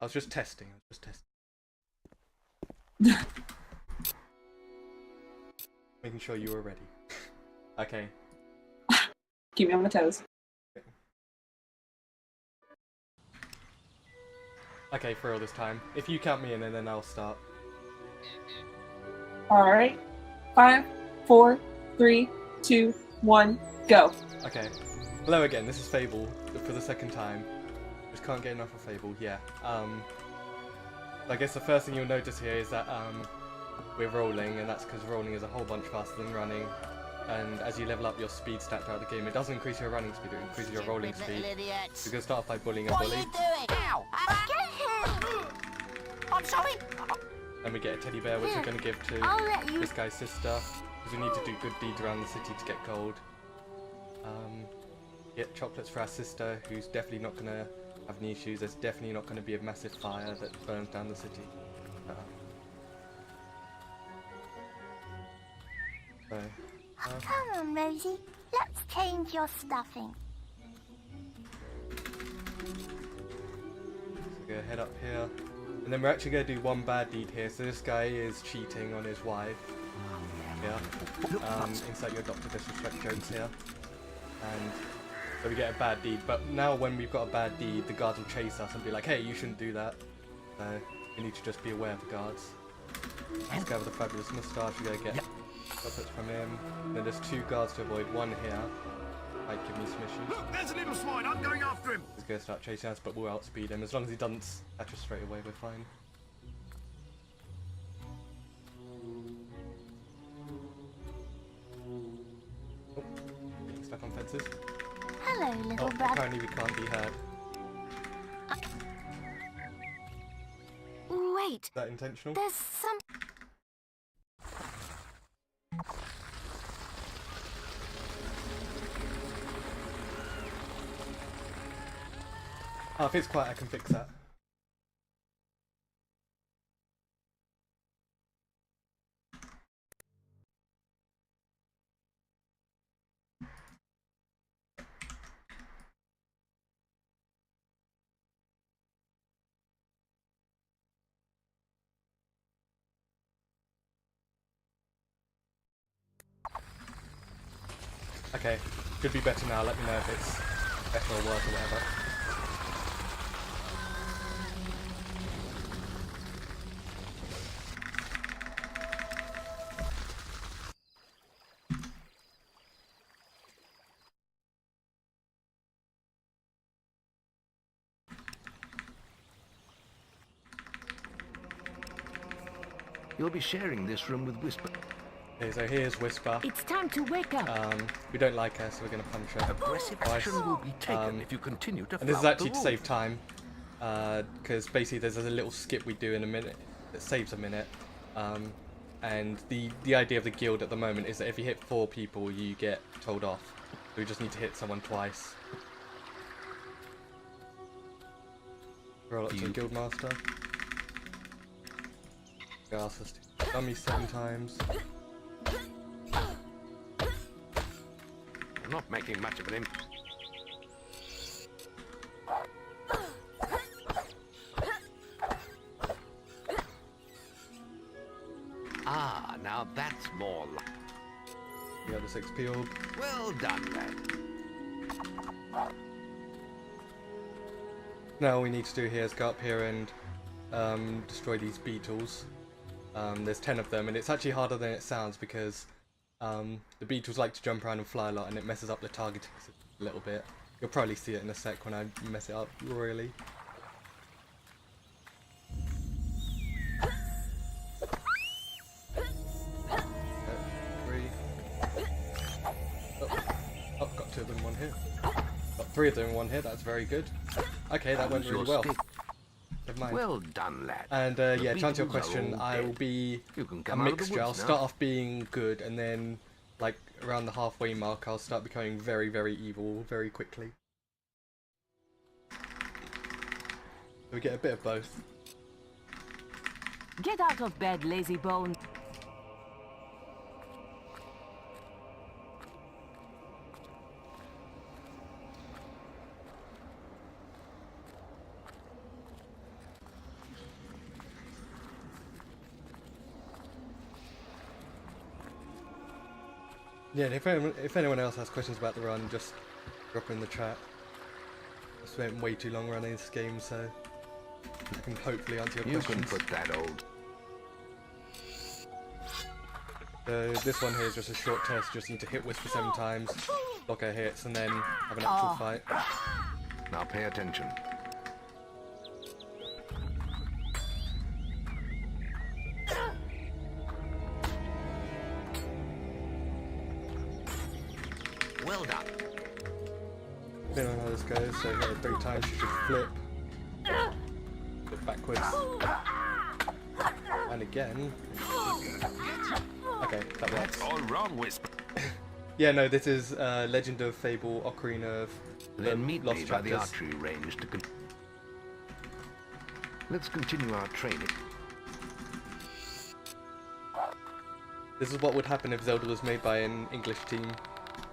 I was just testing. Making sure you were ready. Okay. Keep me on my toes. Okay, for real this time. If you count me in, and then I'll start. Alright. 5, 4, 3, 2, 1, go. Okay. Hello again, this is Fable for the second time. Just can't get enough of Fable, yeah. I guess the first thing you'll notice here is that we're rolling, and that's because rolling is a whole bunch faster than running. And as you level up your speed stat throughout the game, it doesn't increase your running speed, it increases your rolling speed. You're going to start off by bullying a bully. What are you doing? Ow! I'm sorry. And we get a teddy bear, which we're going to give to this guy's sister, because we need to do good deeds around the city to get gold. Get chocolates for our sister, who's definitely not going to have any issues. There's definitely not going to be a massive fire that burns down the city. Come on, Rosie. Let's change your stuffing. So go head up here. And then we're actually going to do one bad deed here. So this guy is cheating on his wife. Yeah. Insert your Dr. Disrespect jokes here. And so we get a bad deed. But now when we've got a bad deed, the guards will chase us and be like, hey, you shouldn't do that. So we need to just be aware of the guards. This guy with a fabulous moustache, we're going to get chocolates from him. And then there's 2 guards to avoid. One here might give me some issues. Look, there's a little swine. I'm going after him. He's going to start chasing us, but we'll outspeed him. As long as he doesn't catch us straight away, we're fine. Oh, getting stuck on fences. Hello, little brother. Apparently we can't be heard. Wait, Is that intentional? there's some... Oh, if it's quiet, I can fix that. Okay, should be better now. Let me know if it's better or worse or whatever. You'll be sharing this room with Whisper. Okay, so here's Whisper. It's time to wake up. We don't like her, so we're going to punch her. Aggressive action will be taken if you continue to And this is flout actually the to rules. save time, because basically there's a little skip we do in a minute that saves a minute. And the idea of the guild at the moment is that if you hit 4 people, you get told off. So we just need to hit someone twice. Roll up to the guild master. He asks us to dummy 7 times. I'm not making much of an impact. Ah, now that's more like... We got the 6 peeled. Well done, lad. Now all we need to do here is go up here and destroy these beetles. There's 10 of them, and it's actually harder than it sounds because the beetles like to jump around and fly a lot, and it messes up the targeting system a little bit. You'll probably see it in a sec when I mess it up royally. Oh, got 2 of them in 1 hit. Got 3 of them in 1 hit, that's very good. Okay, that went really well. Never mind. Well done, lad. And yeah, to answer your question, I will be a mixture. I'll start off being good, and then, like, around the halfway mark, I'll start becoming very, very evil very quickly. So we get a bit of both. Get out of bed, lazy bone. Yeah, and if anyone else has questions about the run, just drop in the chat. I spent way too long running this game, so I can hopefully answer your questions. You can put that old... So this one here is just a short test. Just need to hit Whisper 7 times, block her hits, and then have an actual fight. Now pay attention. Well done. Depending on how this goes, so here 3 times she should flip backwards, and again. Okay, that works. That's all wrong, Whisper. Yeah, no, this is Legend of Fable, Ocarina of Then meet Lost me by the Chapters. archery range to Let's continue our training. This is what would happen if Zelda was made by an English team.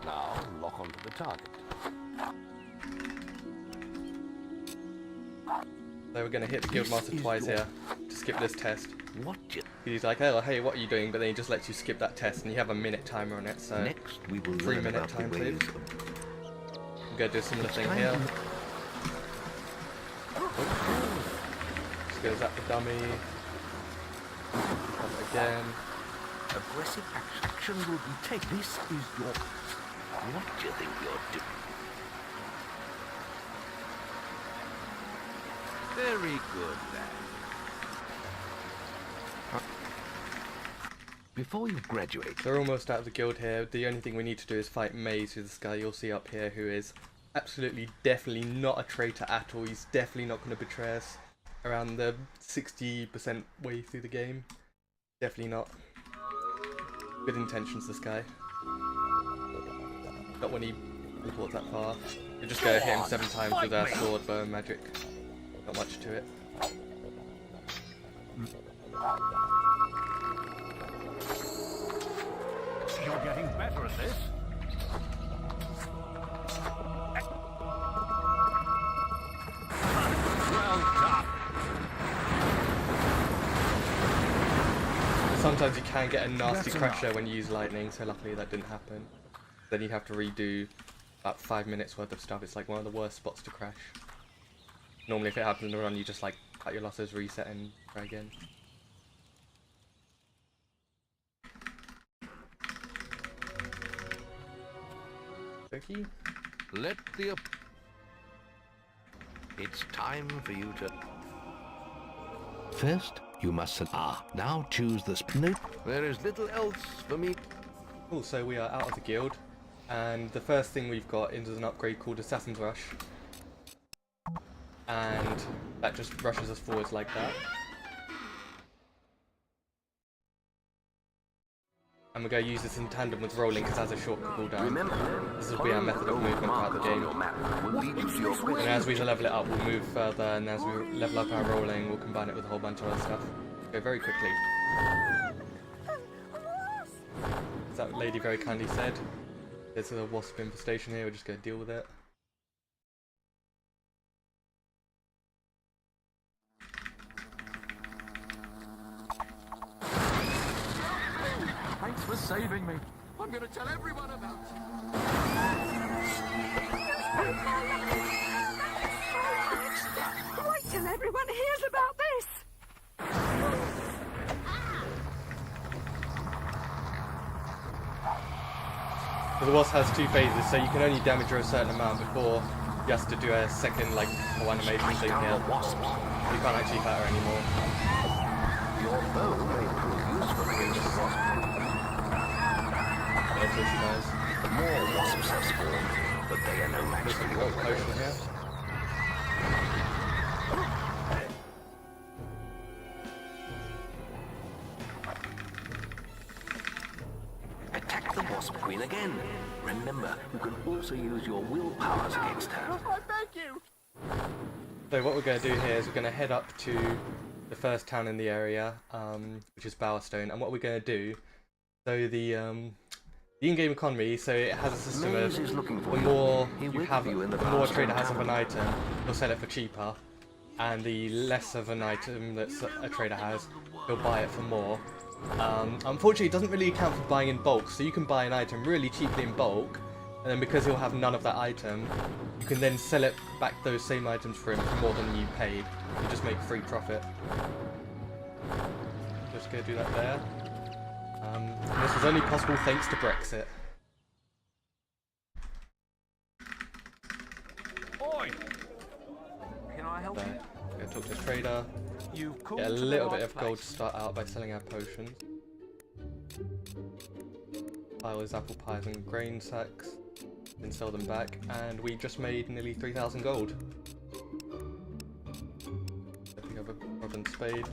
Now lock onto the target. So we're going to hit the Guildmaster twice here to skip this test. What you... He's like, oh, hey, what are you doing? But then he just lets you skip that test, and you have a minute timer on it, so Next, we will 3 learn minute about time the save. ways I'm going to do a similar thing here. Just goes at the dummy. Have it again. Aggressive action will be taken. This is your... What do you think you're doing? Very good, lad. Before you graduate... They're almost out of the guild here. The only thing we need to do is fight Maze, who's this guy you'll see up here, who is absolutely, definitely not a traitor at all. He's definitely not going to betray us around the 60% way through the game. Definitely not. Good intentions, this guy. Not when he teleports that far. You just go hit him 7 times with our sword, bow, and magic. Not much to it. You're getting better at this. Well done. Sometimes you can get a nasty crasher when you use lightning, so luckily that didn't happen. Then you have to redo about 5 minutes worth of stuff. It's like one of the worst spots to crash. Normally if it happens in the run, you just like cut your losses, reset and try again. Okay. Let the... It's time for you to... First, you must... now choose the... Nope. There is little else for me. Cool, so we are out of the guild, and the first thing we've got is an upgrade called Assassin's Rush. And that just rushes us forwards like that. And we're going to use this in tandem with rolling because it has a short cooldown. This will be our method of movement throughout the game. And as we level it up, we'll move further, and as we level up our rolling, we'll combine it with a whole bunch of other stuff. Go very quickly. As that lady very kindly said, there's a wasp infestation here, we're just going to deal with it. Thanks for saving me. I'm going to tell everyone about it. Wait till everyone hears about this! So the wasp has 2 phases, so you can only damage her a certain amount before you have to do a second, like, whole animation thing here. You can't actually hurt her anymore. Your bow may prove useful against the wasp. That's what she does. More wasps have spawned, but they are no match There's for a your little potion weapon. here. Attack the wasp queen again. Remember, you can also use your will powers against her. I beg you. So what we're going to do here is we're going to head up to the first town in the area, which is Bowerstone, and what we're going to do, so the in-game economy, so it has a system Maze of is looking for the you. more He you waits have, for you in the the more a Bowerstone trader has of an Tavern. item, he'll sell it for cheaper, and the less of an item that a trader has, he'll buy it for more. Unfortunately, it doesn't really account for buying in bulk, so you can buy an item really cheaply in bulk, and then because he'll have none of that item, you can then sell it back those same items for him for more than you paid. You just make free profit. Just go do that there. And this was only possible thanks to Brexit. Oi! Can I help There. Go talk to the trader. you? Get a little bit of gold to start out by selling our potions. Buy his apple pies and grain sacks, then sell them back, and we just made nearly 3,000 gold. We have a rod and spade.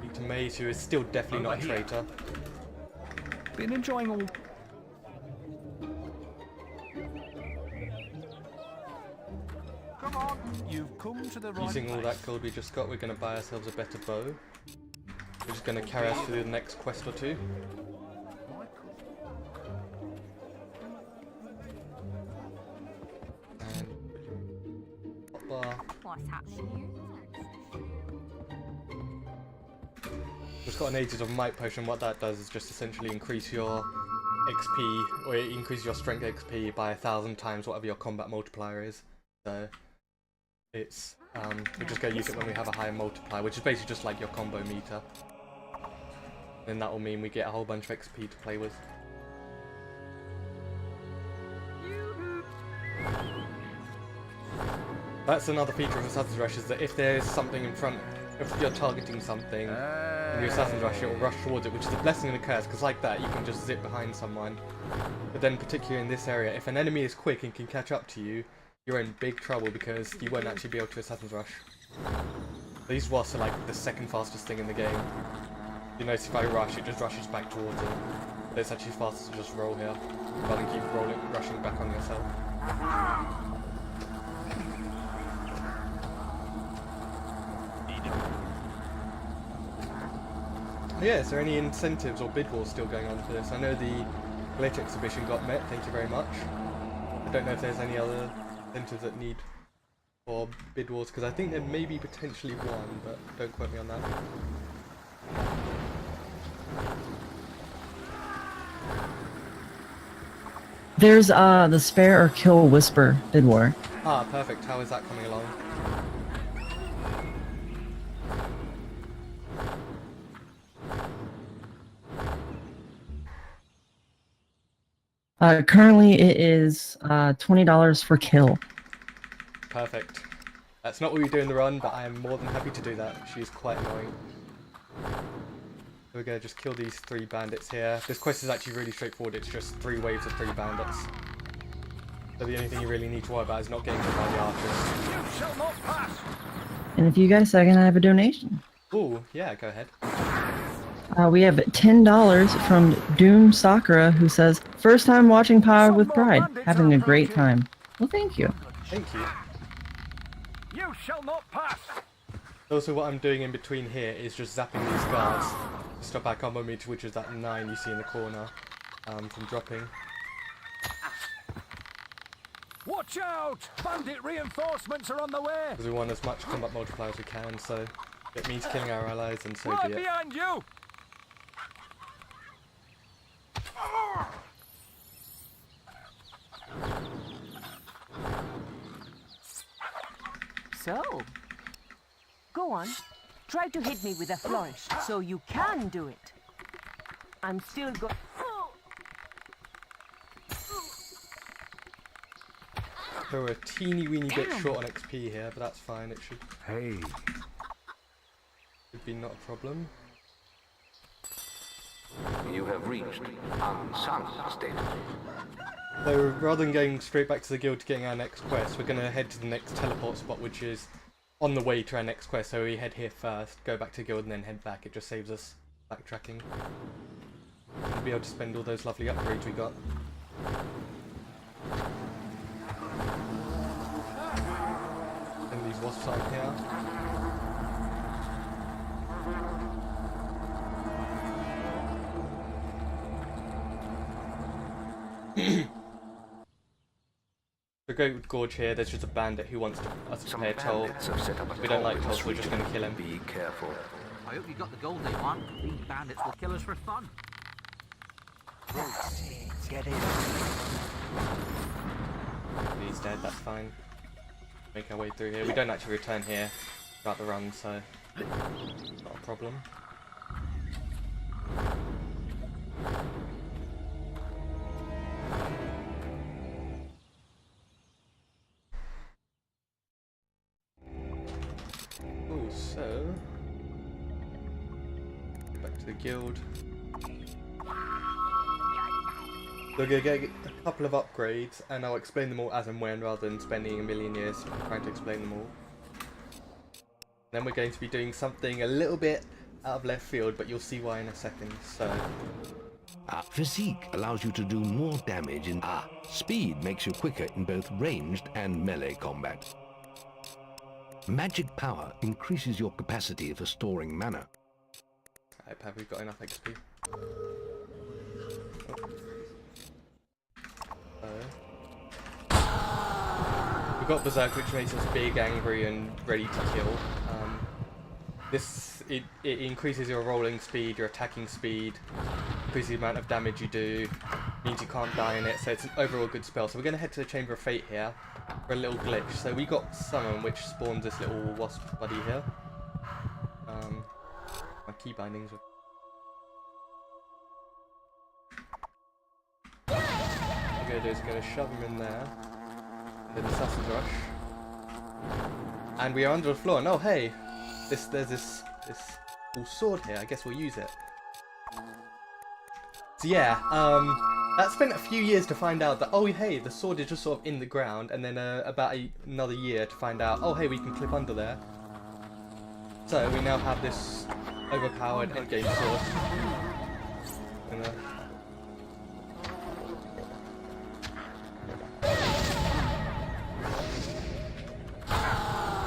Etem Maze, who is still definitely not a traitor. Been enjoying all. Come on, you've come to the right Using all place. that gold we just got, we're going to buy ourselves a better bow, which is going to carry us through the next quest or two. And hotbar. What's happening here? Just got an Ages of Might potion. What that does is just essentially increase your XP, or it increases your strength XP by 1,000 times whatever your combat multiplier is. So it's we're just going to use it when we have a higher multiplier, which is basically just like your combo meter. Then that will mean we get a whole bunch of XP to play with. That's another feature of Assassin's Rush, is that if there's something in front, if you're targeting something in your Assassin's Rush, it will rush towards it, which is a blessing and a curse, because like that you can just zip behind someone. But then particularly in this area, if an enemy is quick and can catch up to you, you're in big trouble because you won't actually be able to Assassin's Rush. These wasps are like the second fastest thing in the game. You notice if I rush, it just rushes back towards it. But it's actually faster to just roll here, rather than keep rushing back on yourself. Yeah, is there any incentives or bid wars still going on for this? I know the glitch exhibition got met, thank you very much. I don't know if there's any other incentives that need for bid wars, because I think there may be potentially one, but don't quote me on that. There's the spare or kill whisper bid war. Ah, perfect. How is that coming along? Currently it is $20 for kill. Perfect. That's not what we do in the run, but I am more than happy to do that. She's quite annoying. We're gonna just kill these 3 bandits here. This quest is actually really straightforward. It's just 3 waves of 3 bandits. So the only thing you really need to worry about is not getting hit by the archers. You shall not pass. And if you got a second, I have a donation. Ooh, yeah, go ahead. We have $10 from Doom Sakura, who says, "First time watching Power with Pride, having a great time." Well, thank you. Thank you. You shall not pass. Also, what I'm doing in between here is just zapping these guards to stop our combo meter, which is that 9 you see in the corner, from dropping. Watch out! Bandit reinforcements are on the way. Because we want as much combat multiplier as we can, so if it means killing our allies, and so Right be it. behind you. So, go on. Try to hit me with a flourish, so you can do it. I'm still go- So we're a teeny weeny bit short on XP here, but that's fine. It should be not a problem. You have reached unsung status. So rather than going straight back to the guild to getting our next quest, we're going to head to the next teleport spot, which is on the way to our next quest. So we head here first, go back to the guild, and then head back. It just saves us backtracking. We'll be able to spend all those lovely upgrades we got. And these wasps aren't here. Great Gorge here, there's just a bandit who wants us to Some pay a toll. bandits have set up a We don't toll like in tolls, this we're just region. going to kill him. Be careful. I hope you got the gold they want. These bandits will kill us for fun. Get in. He's dead, that's fine. Make our way through here. We don't actually return here throughout the run, so not a problem. Oh, so back to the guild. We're going to get a couple of upgrades, and I'll explain them all as and when, rather than spending a million years trying to explain them all. Then we're going to be doing something a little bit out of left field, but you'll see why in a second. So, Physique allows you to do more damage in speed makes you quicker in both ranged and melee combat. Magic power increases your capacity for storing mana. have we got enough XP? We've got Berserk, which makes us big, angry, and ready to kill. It increases your rolling speed, your attacking speed, increases the amount of damage you do, means you can't die in it, so it's an overall good spell. So we're going to head to the Chamber of Fate here for a little glitch. So we got Summon, which spawns this little wasp buddy here. My key bindings are... What we're going to do is we're going to shove him in there, and then Assassin's Rush. And we are under the floor, and oh hey! There's this cool sword here, I guess we'll use it. So yeah, that spent a few years to find out that, oh hey, the sword is just sort of in the ground, and then about another year to find out, oh hey, we can clip under there. So we now have this overpowered endgame sword. And,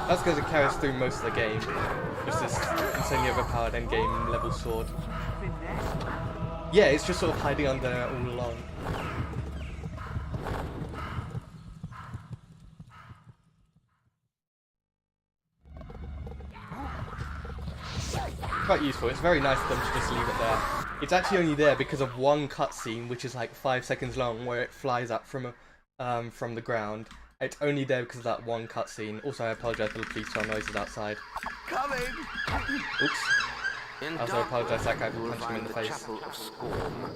that's going to carry us through most of the game. Just this insanely overpowered endgame level sword. Yeah, it's just sort of hiding under there all along. Quite useful. It's very nice of them to just leave it there. It's actually only there because of one cutscene, which is like 5 seconds long, where it flies up from the ground. It's only there because of that one cutscene. Also, I apologise for the police car noises outside. Coming! Oops. I also apologise that guy for punching him in the face. Chapel of Scorn.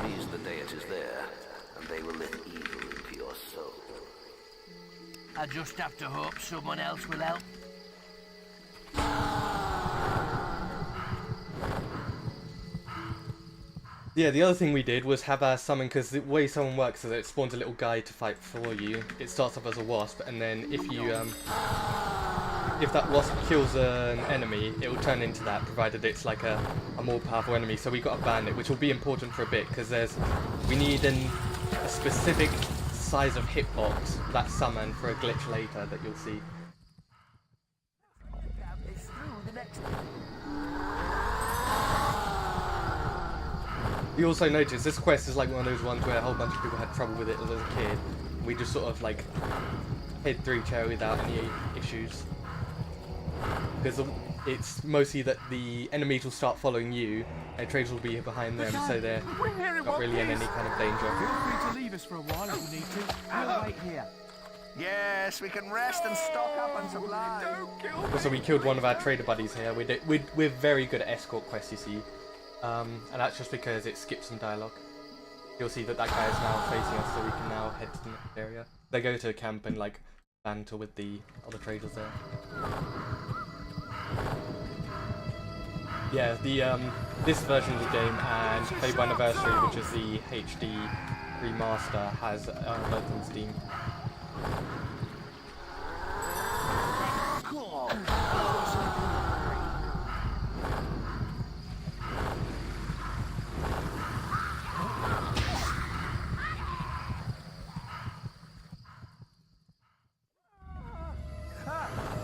These are the deities there, and they will let evil into your soul. I just have to hope someone else will help. Yeah, the other thing we did was have our summon, because the way summon works is that it spawns a little guy to fight for you. It starts off as a wasp, and then if you if that wasp kills an enemy, it will turn into that, provided it's like a more powerful enemy. So we got a bandit, which will be important for a bit, because we need a specific size of hitbox for that summon for a glitch later that you'll see. You also notice this quest is like one of those ones where a whole bunch of people had trouble with it as a kid. We just sort of like hid through each other without any issues. Because it's mostly that the enemies will start following you, and traders will be behind them, so they're not really in any kind of danger. Feel free to leave us for a while if you need to. We'll wait here. Yes, we can rest and stock up on supplies. Also, we killed one of our trader buddies here. We're very good at escort quests, you see. And that's just because it skips some dialogue. You'll see that guy is now facing us, so we can now head to the next area. They go to a camp and like banter with the other traders there. Yeah, this version of the game and Fable Anniversary, which is the HD remaster, has both on Steam.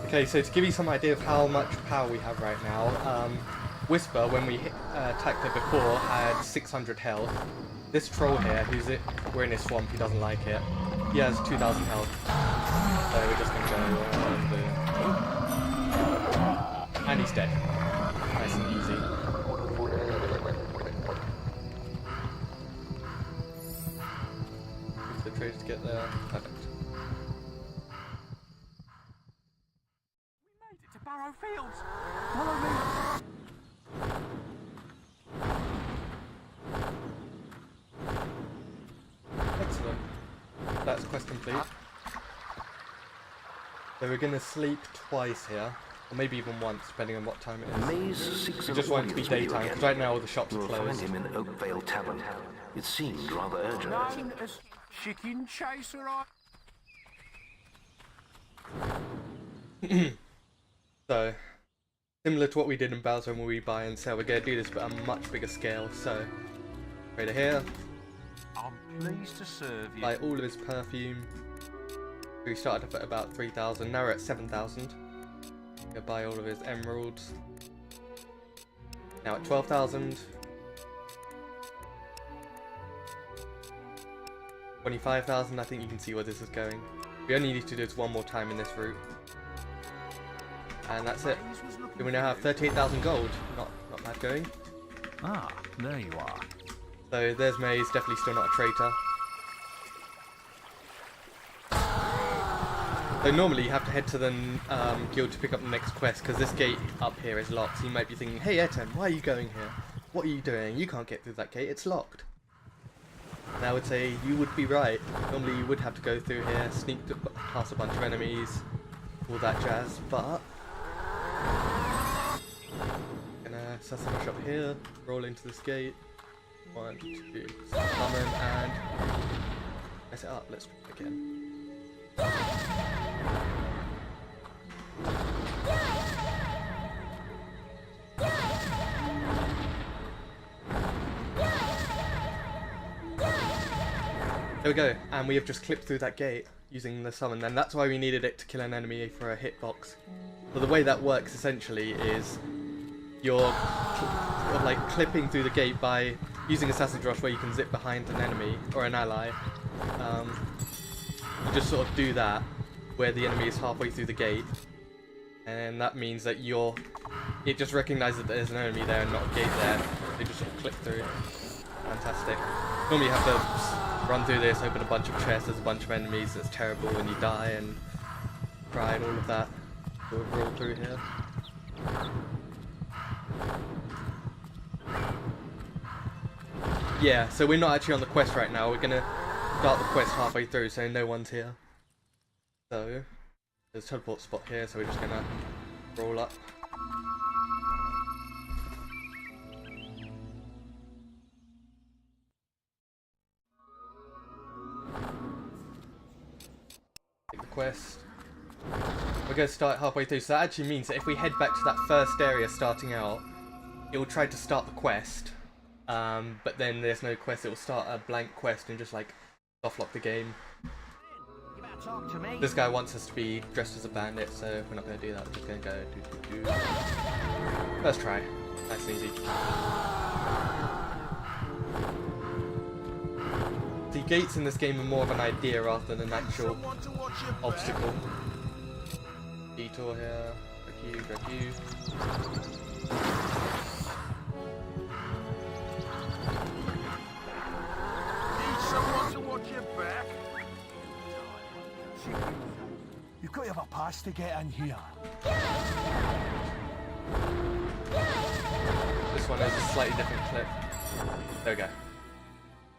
Okay, so to give you some idea of how much power we have right now, Whisper, when we attacked her before, had 600 health. This troll here, we're in his swamp, he doesn't like it. He has 2,000 health. So we're just gonna go and he's dead. Nice and easy. Use the trade to get there. Perfect. We made it to Barrow Fields. Follow me. Excellent. That's quest complete. So we're gonna sleep twice here, or maybe even once, depending on what time it is. Maze seeks We just want it to be daytime, because right now all the shops are We'll find closed. him in Oakvale Tavern. It seemed rather urgent. Known as Chicken Chaser. So, similar to what we did in Bowser when we buy and sell, we're gonna do this but on a much bigger scale. So, right here, I'm pleased to serve you. buy all of his perfume. We started off at about 3,000, now we're at 7,000. Gonna buy all of his emeralds. Now at 12,000. 25,000, I think you can see where this is going. We only need to do this one more time in this route. And that's it. So we now have 38,000 gold. Not bad going. Ah, there you are. So there's Maze, definitely still not a traitor. So normally you have to head to the guild to pick up the next quest, because this gate up here is locked. So you might be thinking, hey Etem, why are you going here? What are you doing? You can't get through that gate, it's locked. And I would say you would be right. Normally you would have to go through here, sneak past a bunch of enemies, all that jazz, but... Gonna set some up here, roll into this gate. 1, 2, summon, and mess it up. Let's try again. There we go, and we have just clipped through that gate using the summon, and that's why we needed it to kill an enemy for a hitbox. So the way that works essentially is you're sort of like clipping through the gate by using Assassin's Rush, where you can zip behind an enemy or an ally. You just sort of do that where the enemy is halfway through the gate, and that means that it just recognises that there's an enemy there and not a gate there. They just sort of clip through. Fantastic. Normally you have to run through this, open a bunch of chests, there's a bunch of enemies, it's terrible when you die and cry and all of that. So we'll roll through here. Yeah, so we're not actually on the quest right now, we're gonna start the quest halfway through, so no one's here. So, there's a teleport spot here, so we're just gonna roll up. Take the quest. We're gonna start halfway through, so that actually means that if we head back to that first area starting out, it will try to start the quest. But then there's no quest, it will start a blank quest and just like soft lock the game. This guy wants us to be dressed as a bandit, so we're not going to do that, we're just going to go do. First try, nice and easy. The gates in this game are more of an idea rather than an actual obstacle. Detour here, grab you. Someone to watch your back. You've got to have a pass to get in here. This one is a slightly different clip. There we go.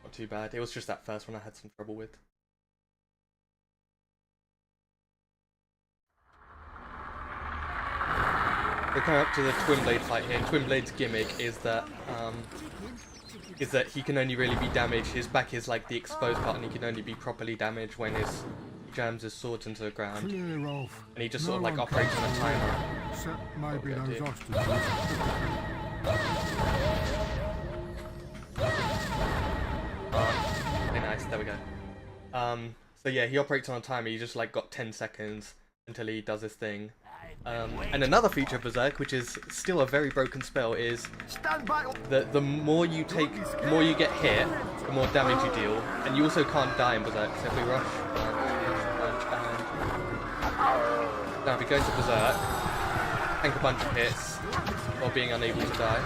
Not too bad. It was just that first one I had some trouble with. We're coming up to the Twin Blade fight here, and Twin Blade's gimmick is that he can only really be damaged. His back is like the exposed part, and he can only be properly damaged when he jams his swords into the ground. And he just sort of like operates on a timer. Maybe those ostriches. Okay, nice. There we go. So yeah, he operates on a timer. You just like got 10 seconds until he does his thing. And another feature of Berserk, which is still a very broken spell, is that the more you take, the more you get hit, the more damage you deal, and you also can't die in Berserk. So if we rush, and now if we go into Berserk, tank a bunch of hits while being unable to die.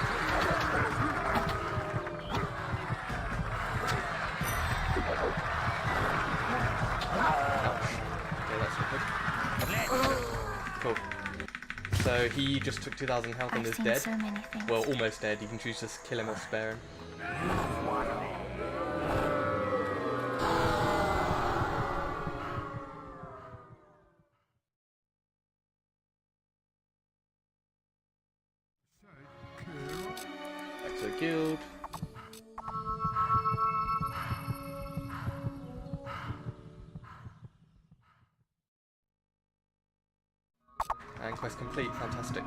Okay, that's not good. Cool. So he just took 2,000 health and is dead. So many things. Well, almost dead. You can choose to kill him or spare him. Back to the guild. And quest complete, fantastic.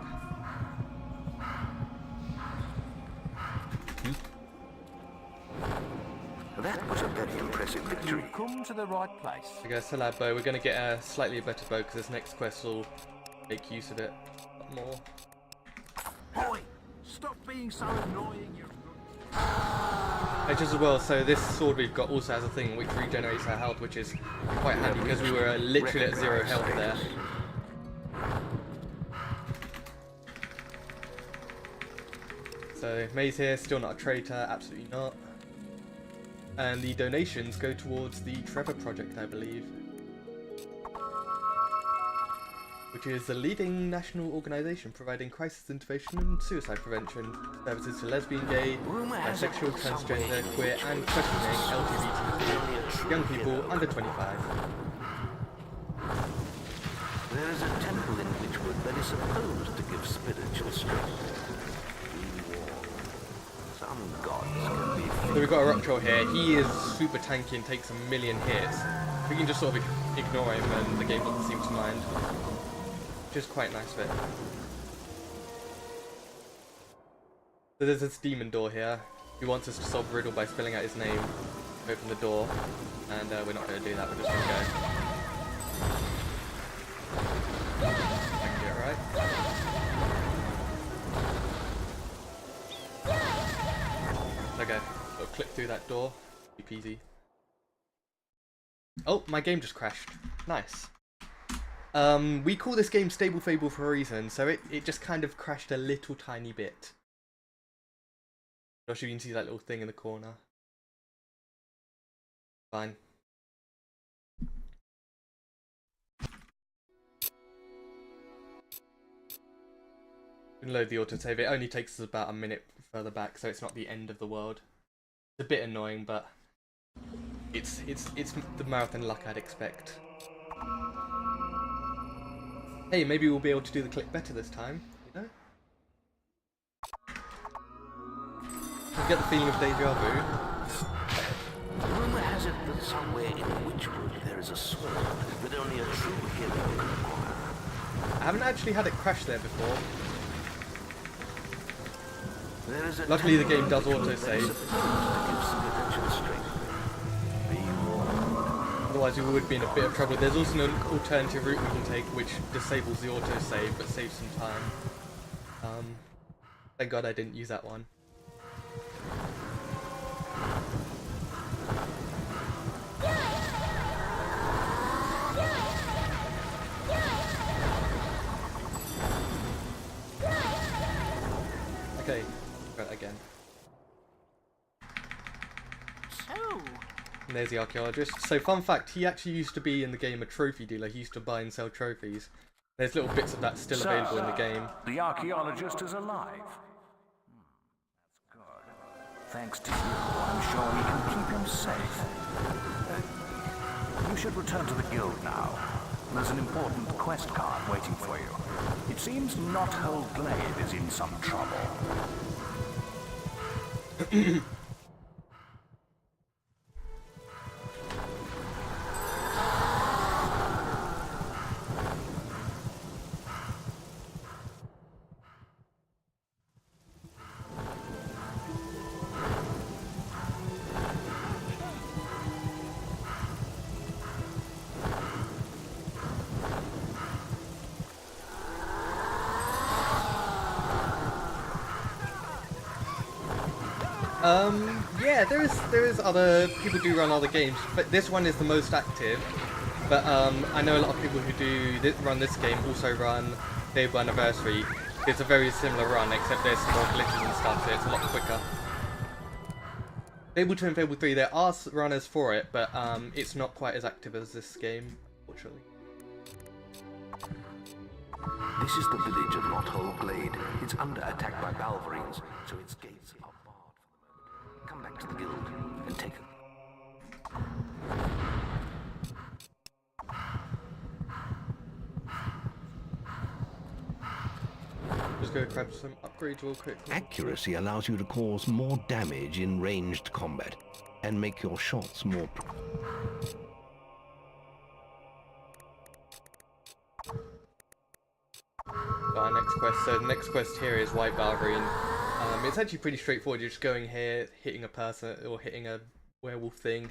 That was a very impressive victory. You've come to the right place. So guys, still have bow. We're going to get a slightly better bow because this next quest will make use of it a lot more. Boy, stop being so annoying, you. Just as well, so this sword we've got also has a thing which regenerates our health, which is quite handy because we were literally at 0 health there. So May's here, still not a traitor, absolutely not. And the donations go towards the Trevor Project, I believe. Which is the leading national organisation providing crisis intervention and suicide prevention services to lesbian, gay, bisexual, transgender, queer and questioning LGBT young people under 25. There is a temple in Witchwood that is supposed to give spiritual strength. Some gods can be... So we've got a rock troll here. He is super tanky and takes a million hits. We can just sort of ignore him and the game doesn't seem to mind. Which is quite nice of it. So there's this demon door here. He wants us to solve the riddle by spelling out his name. Open the door. And we're not going to do that, we're just going to go. I can do it right. Okay, we'll click through that door. Easy peasy. Oh, my game just crashed. Nice. We call this game Stable Fable for a reason, so it just kind of crashed a little tiny bit. Not sure you can see that little thing in the corner. Fine. We can load the autosave. It only takes us about a minute further back, so it's not the end of the world. It's a bit annoying, but it's the marathon luck I'd expect. Hey, maybe we'll be able to do the click better this time, you know? You get the feeling of deja vu. Rumor has it that somewhere in Witchwood there is a sword that only a true hero can acquire. I haven't actually had it crash there before. Luckily the game does autosave. Otherwise we would be in a bit of trouble. There's also an alternative route we can take which disables the autosave but saves some time. Thank God I didn't use that one. Okay, try that again. So, And there's the archaeologist. So fun fact, he actually used to be in the game a trophy dealer. He used to buy and sell trophies. There's little bits of that still available in the game. the archaeologist is alive. That's good. Thanks to you, I'm sure we can keep him safe. You should return to the guild now. There's an important quest card waiting for you. It seems Knothold Glade is in some trouble. Yeah, there is other people do run other games, but this one is the most active. But I know a lot of people who do run this game also run Fable Anniversary. It's a very similar run, except there's some more glitches and stuff, so it's a lot quicker. Fable 2 and Fable 3, there are runners for it, but it's not quite as active as this game, unfortunately. This is the village of Knothole Glade. It's under attack by Balverines, so its gates are barred for the moment. Come back to the guild and take it. Just go grab some upgrades real quick. Accuracy allows you to cause more damage in ranged combat and make your shots more... Our next quest. So the next quest here is White Balverine. It's actually pretty straightforward. You're just going here, hitting a person or hitting a werewolf thing.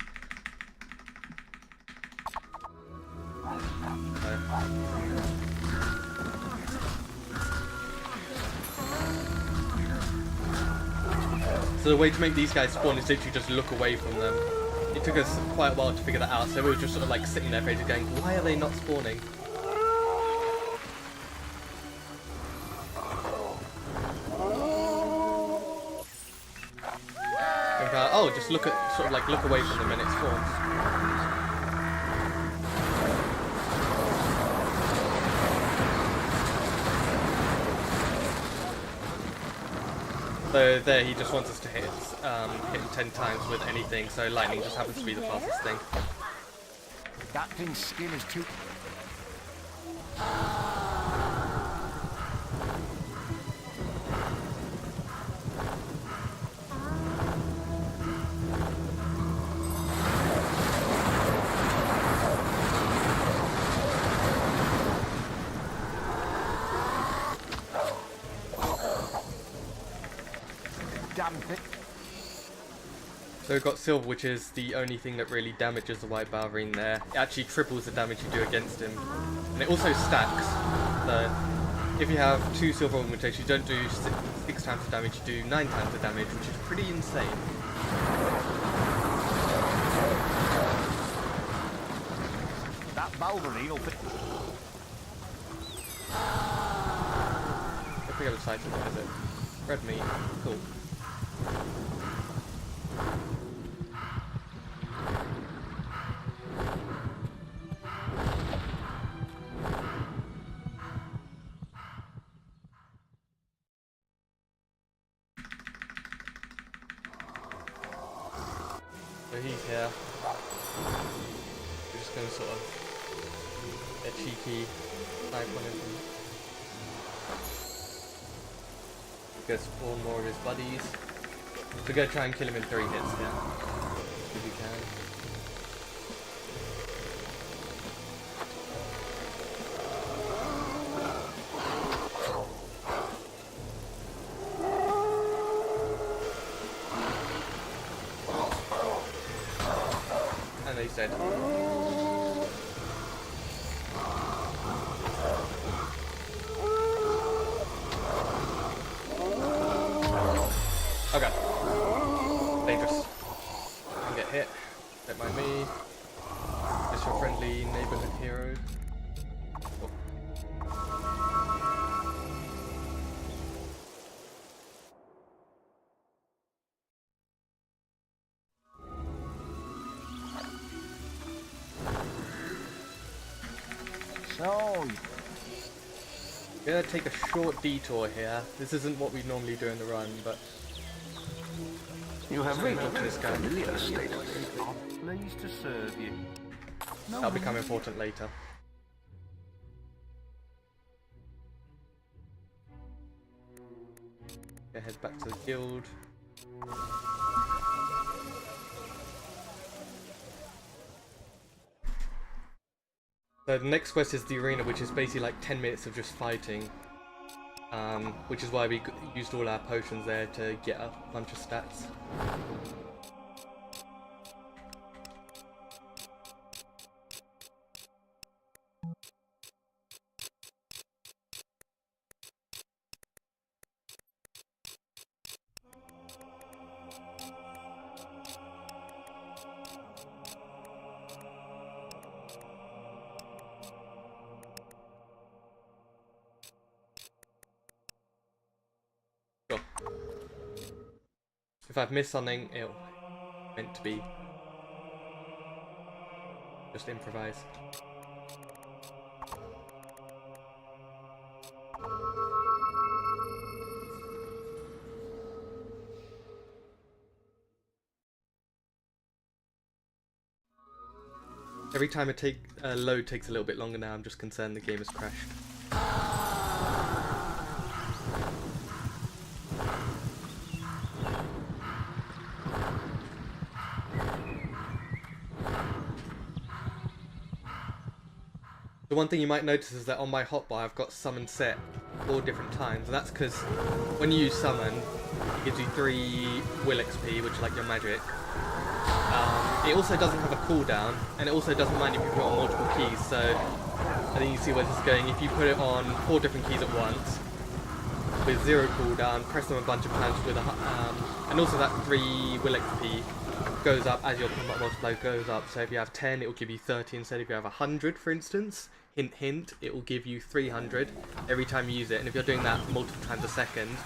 So the way to make these guys spawn is literally just look away from them. It took us quite a while to figure that out, so we were just sort of like sitting there for ages going, why are they not spawning? Oh, just look at, sort of like look away from them and it spawns. So there, he just wants us to hit him 10 times with anything, so lightning just happens to be the fastest thing. That thing's skin is too... So we've got Silver, which is the only thing that really damages the White Balverine there. It actually triples the damage you do against him. And it also stacks. So if you have 2 Silver augmentations, you don't do 6 times the damage, you do 9 times the damage, which is pretty insane. That Balverine will fit... I forget the title, what is it? Red meat. Cool. So he's here. We're just going to sort of get cheeky, snipe on him. Go spawn more of his buddies. So go try and kill him in 3 hits, yeah. If you can. And he's dead. Okay. Dangerous. Don't get hit. Don't mind me. Just your friendly neighborhood hero. Oh. So... We're gonna take a short detour here. This isn't what we normally do in the run, but You have reached this guy. familiar state. Pleased to serve you. That'll become important later. Okay, head back to the guild. So the next quest is the arena, which is basically like 10 minutes of just fighting. Which is why we used all our potions there to get a bunch of stats. If I've missed something, it's meant to be. Just improvise. Every time it load takes a little bit longer now, I'm just concerned the game has crashed. The one thing you might notice is that on my hotbar I've got summon set 4 different times, and that's because when you use summon, it gives you 3 will XP, which is like your magic. It also doesn't have a cooldown, and it also doesn't mind if you put it on multiple keys, so I think you see where this is going. If you put it on 4 different keys at once, with 0 cooldown, press them a bunch of times with a and also that 3 will XP goes up as your combat multiplier goes up. So if you have 10, it will give you 30 instead. If you have 100, for instance, hint hint, it will give you 300 every time you use it. And if you're doing that multiple times a second, it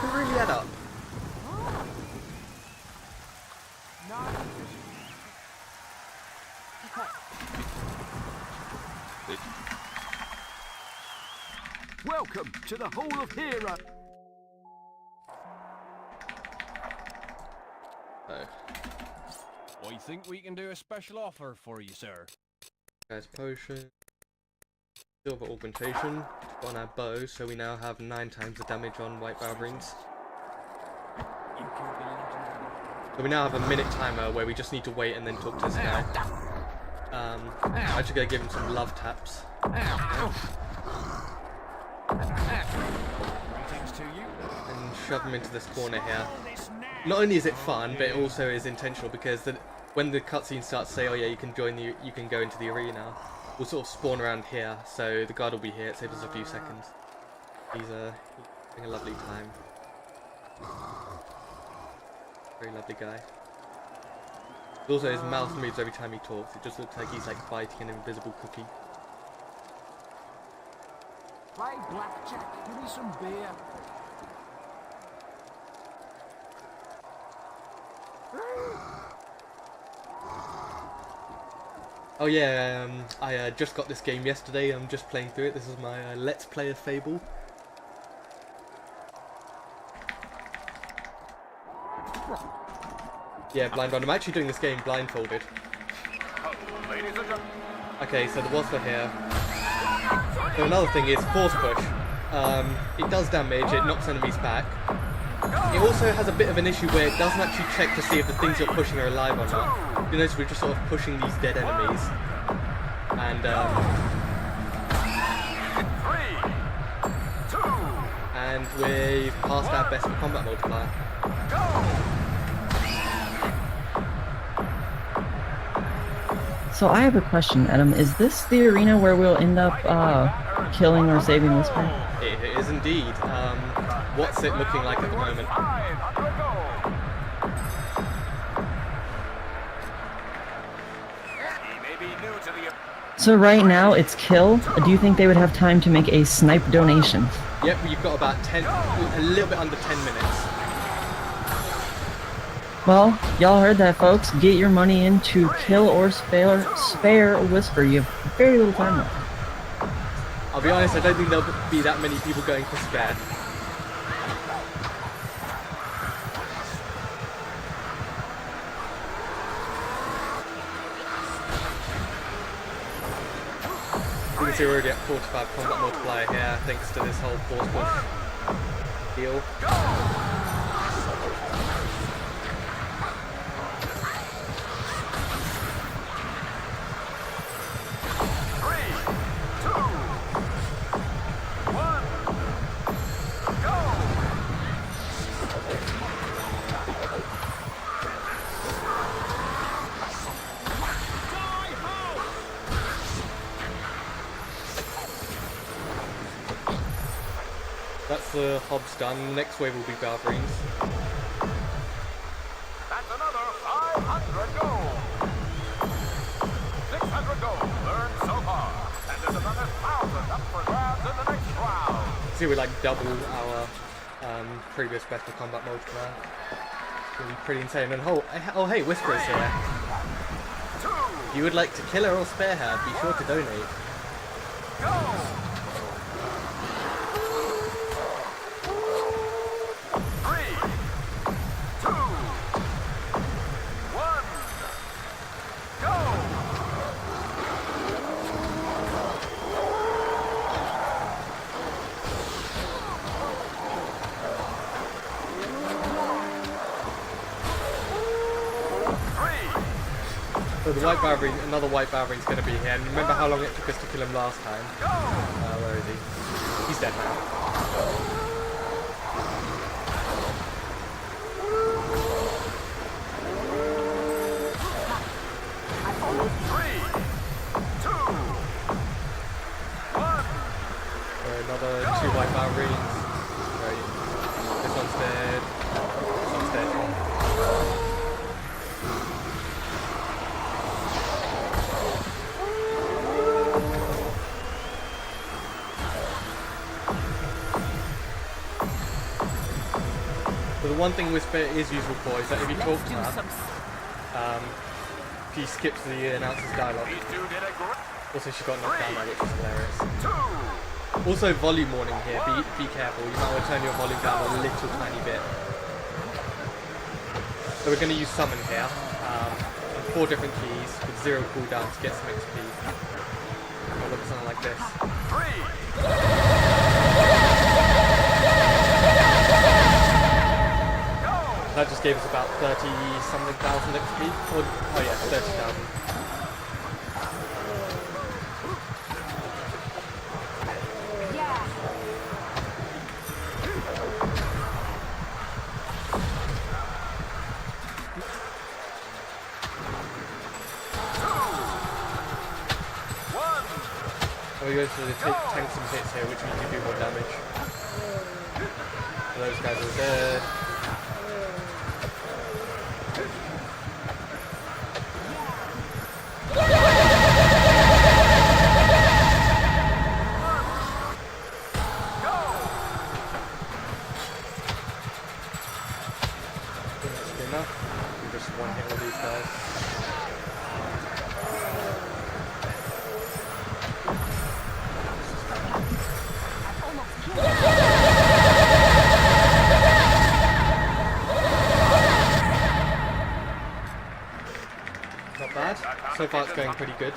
can really add up. Welcome to the Hall of Heroes. I think we can do a special offer for you, sir. Guys, potion, silver augmentation on our bow, so we now have 9 times the damage on white Balverines. So we now have a minute timer where we just need to wait and then talk to this guy. I'm actually gonna give him some love taps. Greetings to you. And shove him into this corner here. Not only is it fun, but it also is intentional, because when the cutscene starts to say, "Oh yeah, you can go into the arena," we'll sort of spawn around here, so the guard will be here. It saves us a few seconds. He's having a lovely time. Very lovely guy. Also, his mouth moves every time he talks. It just looks like he's like biting an invisible cookie. Play blackjack. Give me some beer. Oh yeah, I just got this game yesterday. I'm just playing through it. This is my Let's Play of Fable. Yeah, blind run. I'm actually doing this game blindfolded. Okay, so the wasps are here. So another thing is force push. It does damage, it knocks enemies back. It also has a bit of an issue where it doesn't actually check to see if the things you're pushing are alive or not. You notice we're just sort of pushing these dead enemies. And, 3, 2, and we've passed our best for combat multiplier. So I have a question, Etem. Is this the arena where we'll end up killing or saving Whisper? It is indeed. What's it looking like at the moment? So right now it's kill. Do you think they would have time to make a snipe donation? Yep, you've got about a little bit under 10 minutes. Well, y'all heard that, folks. Get your money in to kill or spare Whisper. You have very little time left. I'll be honest, I don't think there'll be that many people going for spare. You can see we're already at 45 combat multiplier here, thanks to this whole force push deal. That's the hob's done. The next wave will be Balverines. That's another 500 gold. 600 gold earned so far. And there's another 1,000 up for grabs in the next round. See, we like double our previous best for combat multiplier. gonna be pretty insane. And oh hey, Whisper's here. If you would like to kill her or spare her, be sure to donate. So the white Balverine, another white Balverine's going to be here. And remember how long it took us to kill him last time? Where is he? He's dead now. So another 2 white Balverines. Right. This one's dead. This one's dead. So the one thing Whisper is useful for is that if you talk to her, she skips the announcer's dialogue. Also, she got knocked down there, which is hilarious. Also, volume warning here. Be careful. You might want to turn your volume down a little tiny bit. So we're going to use summon here. 4 different keys with 0 cooldown to get some XP. I'll look at something like this. That just gave us about 30-something thousand XP. Oh yeah, 30,000. We're going to tank some hits here, which means you do more damage. Those guys are dead. Just one hit with these guys. Not bad. So far it's going pretty good.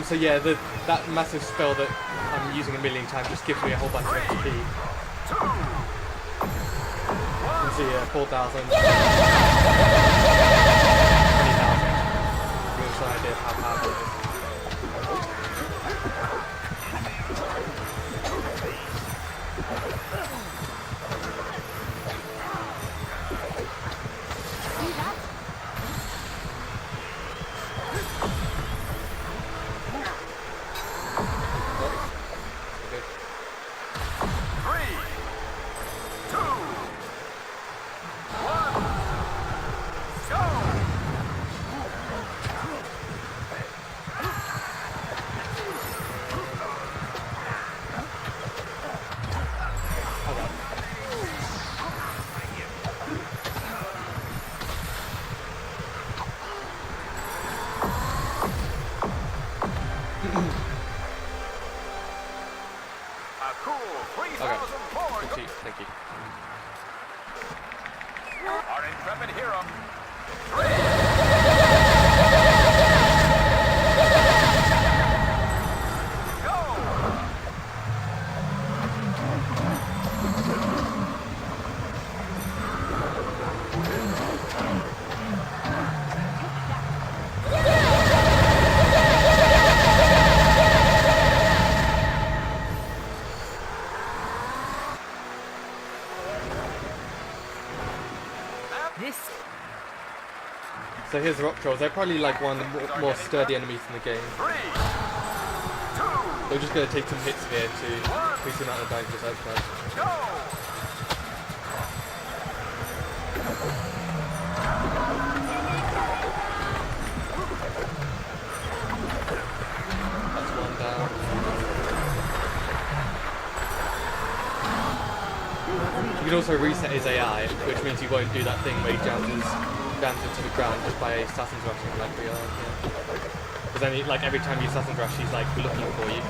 So yeah, that massive spell that I'm using a million times just gives me a whole bunch of XP. You can see 4,000, 20,000. Give us an idea of how powerful it is. Thank you. Our intrepid hero. So here's the rock trolls. They're probably like one of the more sturdy enemies in the game. They're just going to take some hits here to increase the amount of damage this does. That's one down. You can also reset his AI, which means he won't do that thing where he jams into the ground just by Assassin's Rushing like we are here. Because then, like, every time you Assassin's Rush, he's like looking for you.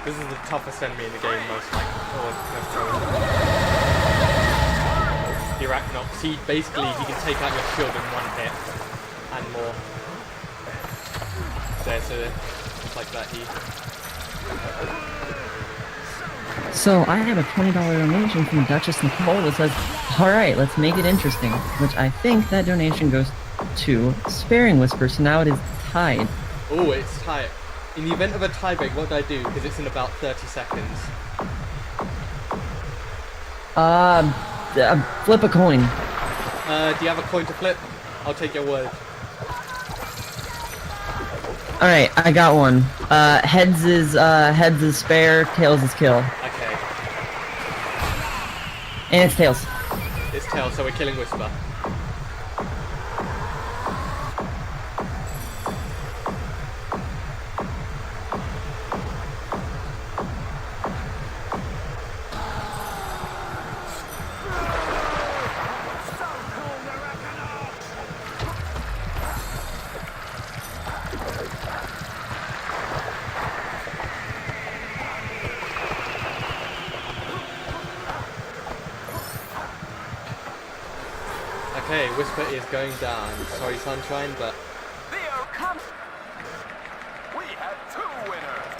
This is the toughest enemy in the game, most the Arachnox. He can take out your shield in one hit and more. So just like that So I have a $20 donation from Duchess Nicole that says, alright, let's make it interesting. Which I think that donation goes to Sparing Whisper, so now it is tied. Oh, it's tied. In the event of a tiebreak, what do I do? Because it's in about 30 seconds. Flip a coin. Do you have a coin to flip? I'll take your word. Alright, I got one. Heads is spare, tails is kill. Okay. And it's tails. It's tails, so we're killing Whisper. Okay, Whisper is going down. Sorry, Sunshine, but... Theo, come! We had 2 winners!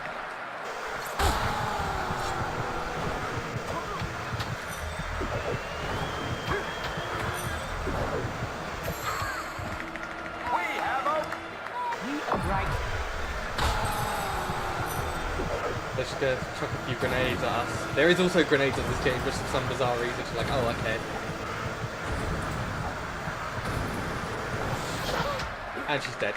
We have a... Right. Let's just chuck a few grenades at us. There is also grenades in this game, just for some bizarre reason. It's like, oh, okay. And she's dead.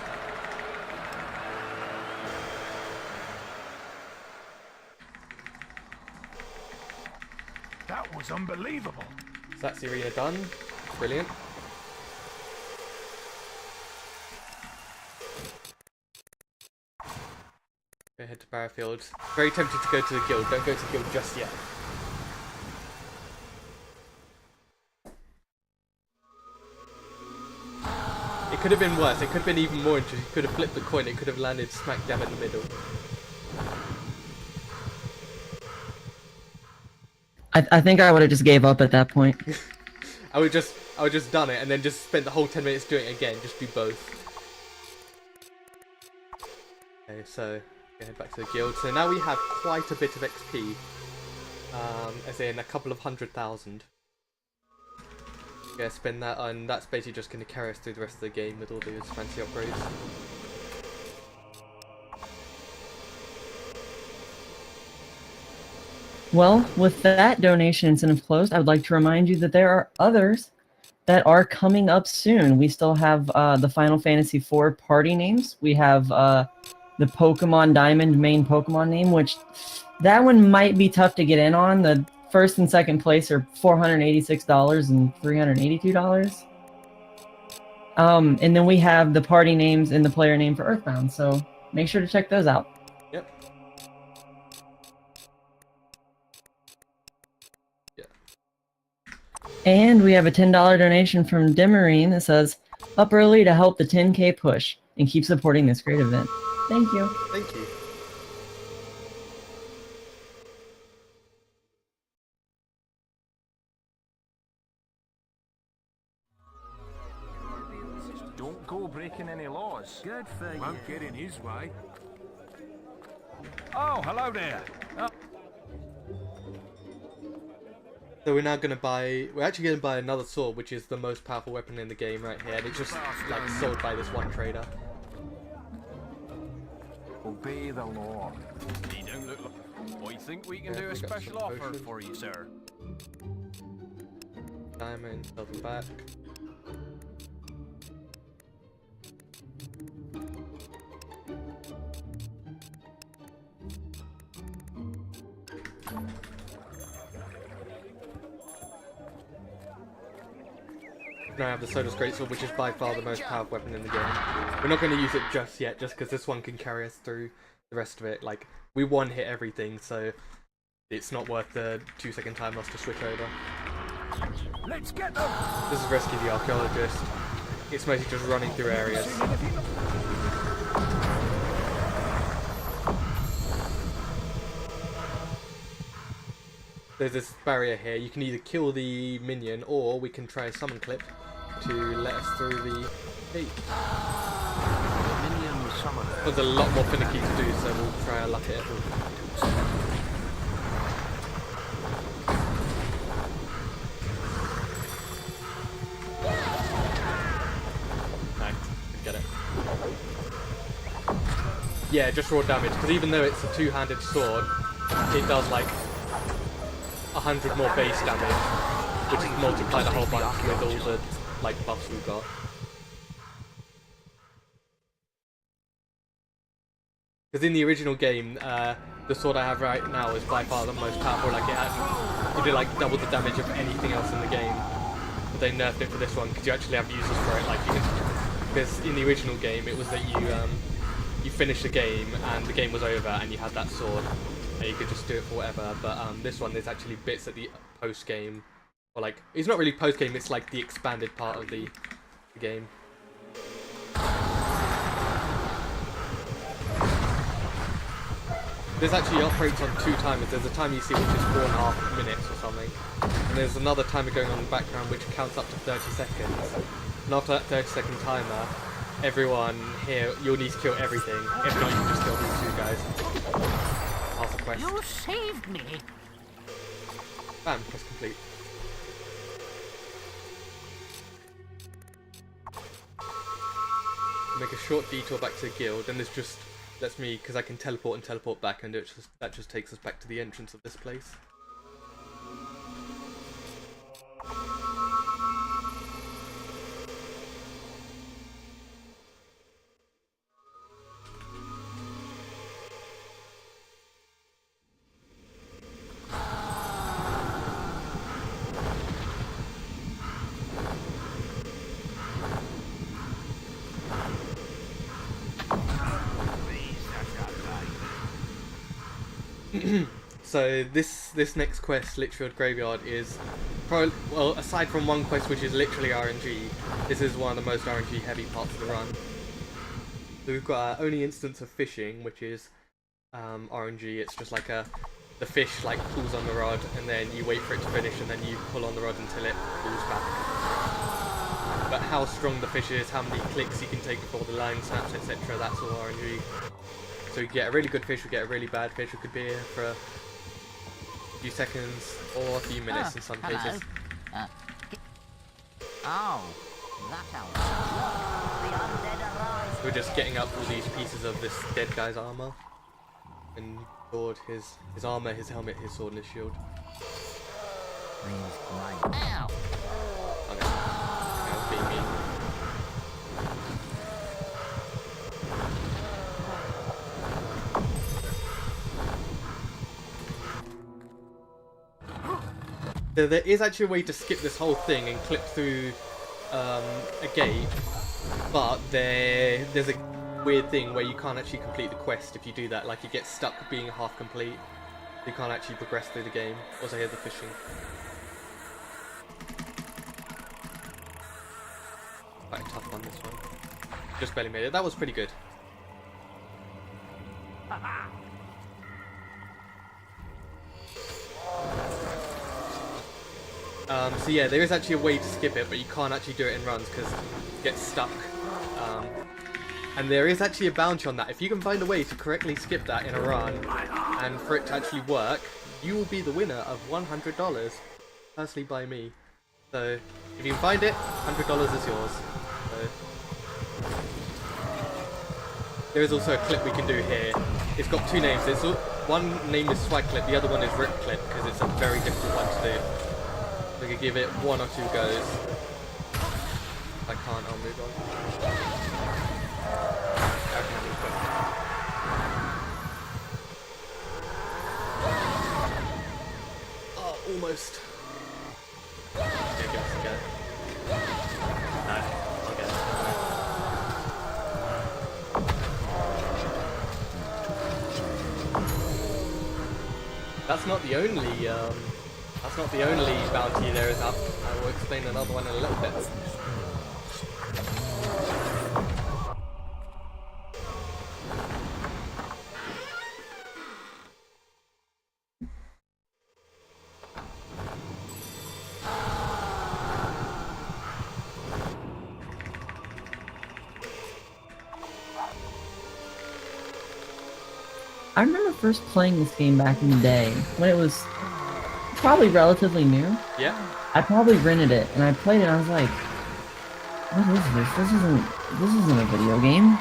That was unbelievable. So that's the arena done. Brilliant. Go ahead to Barrowfield. Very tempted to go to the guild. Don't go to the guild just yet. It could have been worse. It could have been even more interesting. You could have flipped the coin. It could have landed smack dab in the middle. I think I would have just gave up at that point. I would just done it and then just spent the whole 10 minutes doing it again. Just do both. Okay, so go head back to the guild. So now we have quite a bit of XP, as in a couple of 100,000. Yeah, spend that, and that's basically just going to carry us through the rest of the game with all those fancy upgrades. Well, with that donation incentive closed, I would like to remind you that there are others that are coming up soon. We still have the Final Fantasy IV party names. We have the Pokemon Diamond main Pokemon name, which that one might be tough to get in on. The first and second place are $486 and $382. And then we have the party names and the player name for Earthbound, so make sure to check those out. Yep. And we have a $10 donation from Demarine that says, up early to help the 10K push and keep supporting this great event. Thank you. Thank you. Don't go breaking any laws. Good for you. Won't get in his way. Oh, hello there. So we're actually gonna buy another sword, which is the most powerful weapon in the game right here, and it's just like sold by this one trader. Obey the law. You don't look like... I think we can Yeah, do a we got special some offer potions. for you, sir. Diamond, sell them back. Now I have the Soda's Greatsword, which is by far the most powerful weapon in the game. We're not going to use it just yet, just because this one can carry us through the rest of it. Like, we one-hit everything, so it's not worth the 2-second time loss to switch over. Let's get them! This is Rescue the Archaeologist. It's mostly just running through areas. There's this barrier here. You can either kill the minion, or we can try a summon clip to let us through the gate. The minion summoner. There's a lot more finicky to do, so we'll try our luck at it. Nice, get it. Yeah, just raw damage, because even though it's a two-handed sword, it does like 100 more base damage, which is multiplied a whole bunch with all the like buffs we've got. Because in the original game, the sword I have right now is by far the most powerful. Like it did like double the damage of anything else in the game. But they nerfed it for this one because you actually have uses for it. Like you can, because in the original game it was that you finished the game and the game was over and you had that sword and you could just do it for whatever. But this one, there's actually bits at the post game, or like it's not really post game. It's like the expanded part of the game. There's actually operates on 2 timers. There's a timer you see which is 4.5 minutes or something. And there's another timer going on in the background which counts up to 30 seconds. And after that 30-second timer, everyone here, you'll need to kill everything. If not, you can just kill these 2 guys. Pass the quest. You saved me. Bam, quest complete. Make a short detour back to the guild, and this just lets me, because I can teleport and teleport back, and that just takes us back to the entrance of this place. So this next quest, Litchfield Graveyard, is probably, well, aside from one quest which is literally RNG, this is one of the most RNG heavy parts of the run. So we've got our only instance of fishing, which is RNG. It's just like the fish like pulls on the rod and then you wait for it to finish and then you pull on the rod until it pulls back. But how strong the fish is, how many clicks you can take before the line snaps, etc., that's all RNG. So you get a really good fish, we get a really bad fish, we could be here for a few seconds or a few minutes in some cases. Oh, that's how the undead arise. We're just getting up all these pieces of this dead guy's armor. And sword, his armor, his helmet, his sword and his shield. Ow. Okay. That was being mean. So there is actually a way to skip this whole thing and clip through a gate, but there's a weird thing where you can't actually complete the quest if you do that. Like you get stuck being half complete. You can't actually progress through the game. Also, here's the fishing. Quite a tough one, this one. Just barely made it. That was pretty good. So yeah, there is actually a way to skip it, but you can't actually do it in runs because you get stuck. And there is actually a bounty on that. If you can find a way to correctly skip that in a run, and for it to actually work, you will be the winner of $100. personally by me. So if you can find it, $100 is yours. So there is also a clip we can do here. It's got two names. One name is Swag Clip, the other one is Rip Clip, because it's a very difficult one to do. We could give it 1 or 2 goes. If I can't, I'll move on. Oh, almost. Okay, give us a go. No, I'll get it. That's not the only bounty there is up. I will explain another one in a little bit. I remember first playing this game back in the day, when it was probably relatively new. Yeah. I probably rented it, and I played it, and I was like, what is this? This isn't a video game.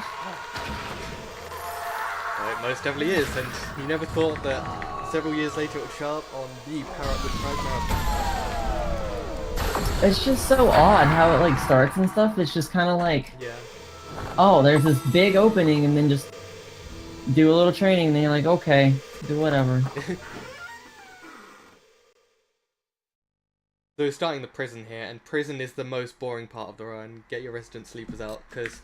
Well, it most definitely is, and you never thought that several years later it would show up on the Power Up with Pride Marathon. It's just so odd how it like starts and stuff. It's just kind of like, yeah. Oh, there's this big opening, and then just do a little training, and then you're like, okay, do whatever. So we're starting the prison here, and prison is the most boring part of the run. Get your resident sleepers out, because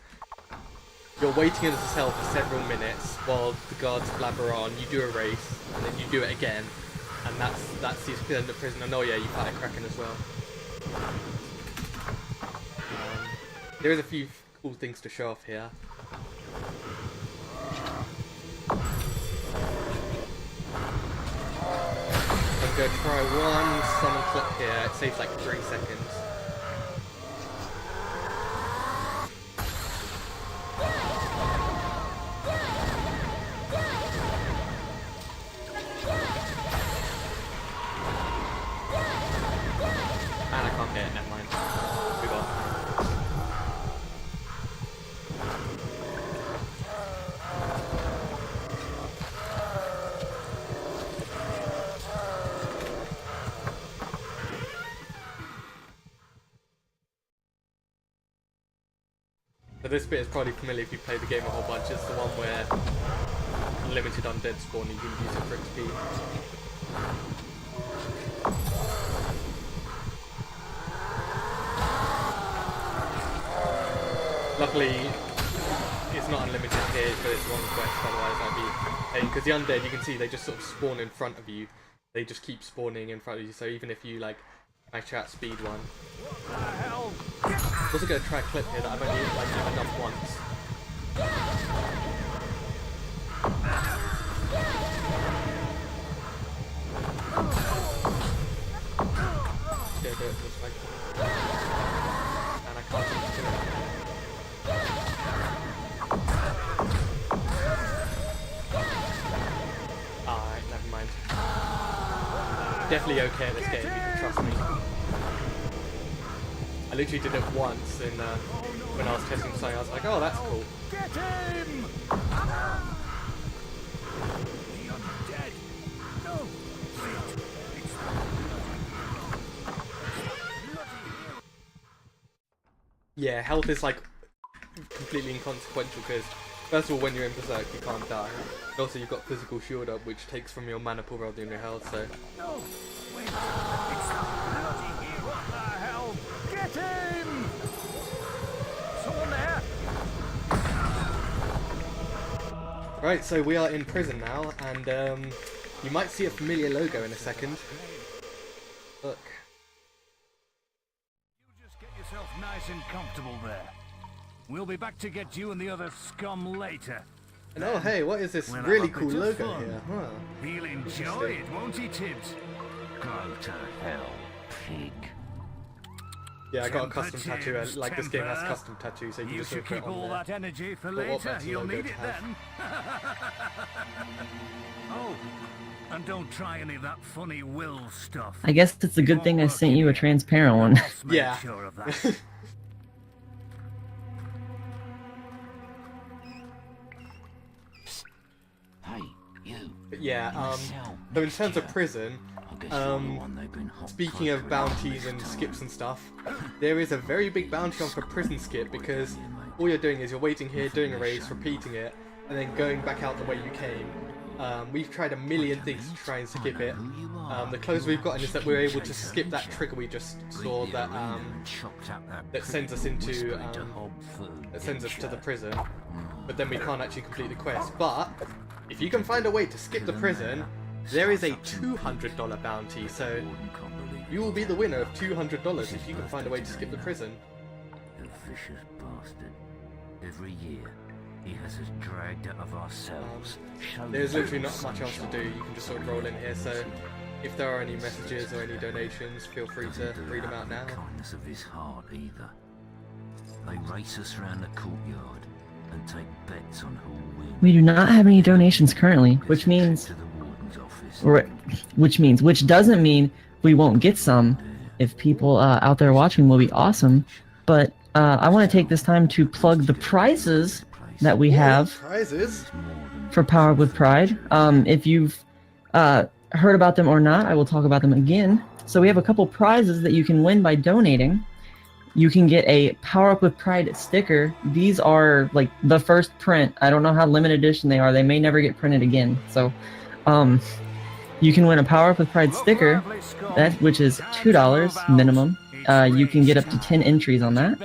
you're waiting in the cell for several minutes while the guards blabber on, you do a race, and then you do it again, and that's the end of prison. And oh yeah, you fight a Kraken as well. There is a few cool things to show off here. I'm going to try one summon clip here, it saves like 3 seconds. And I can't get it, never mind. Move on. So this bit is probably familiar if you play the game a whole bunch. It's the one where unlimited undead spawn, you can use it for XP. Luckily, it's not unlimited here for this one quest, otherwise I'd be paying. Because the undead, you can see, they just sort of spawn in front of you. They just keep spawning in front of you, so even if you, like, max out speed one. I'm also going to try a clip here that I've only, like, never done once. Just gonna do it this way. And I can't seem to do it. Alright, never mind. Definitely okay at this game, you can trust me. I literally did it once in, when I was testing something, I was like, oh, that's cool. Get him! The undead. No. Yeah, health is like completely inconsequential because first of all, when you're in Berserk, you can't die. And also, you've got physical shield up, which takes from your mana pool rather than your health. So. No. Wait. It's bloody here. What the hell? Get him! Someone there? Right, so we are in prison now, and you might see a familiar logo in a second. Look. You just get yourself nice and comfortable there. We'll be back to get you and the other scum later. And oh hey, what is this really cool logo here? Huh. He'll enjoy it, won't he, Tibbs? Go to hell, pig. Yeah, I got a custom tattoo, and like this game has custom tattoos, so you You just should put it keep on all there. that energy for But what later. better You'll logo need to it have? then. Oh, And don't try any of that funny will stuff. I guess it's a good thing I sent you a transparent one. Boss made Yeah. sure of that. Hey, you. But yeah, so in terms of prison, speaking of bounties and skips and stuff, there is a very big bounty on for prison skip because all you're doing is you're waiting here, doing a race, repeating it, and then going back out the way you came. We've tried a million things to try and skip it. The closest we've gotten is that we're able to skip that trigger we just saw that that sends us into that sends us to the prison, but then we can't actually complete the quest. But if you can find a way to skip the prison, there is a $200 bounty, so you will be the winner of $200 if you can find a way to skip the prison. The vicious bastard. Every year, he has us dragged out of our cells. There's literally not much else to do, you can just sort of roll in here, so if there are any messages or any donations, feel free to read them out now. The kindness of his heart either. They race us around the courtyard and take bets on who will win. We do not have any donations currently, which means, To the warden's office. which doesn't mean we won't get some. If people out there watching will be awesome, but I want to take this time to plug the prizes that we have Prizes? for Power with Pride. If you've heard about them or not, I will talk about them again. So we have a couple prizes that you can win by donating. You can get a Power Up with Pride sticker. These are like the first print. I don't know how limited edition they are. They may never get printed again. So you can win a Power Up with Pride sticker, which is $2 minimum. You can get up to 10 entries on that.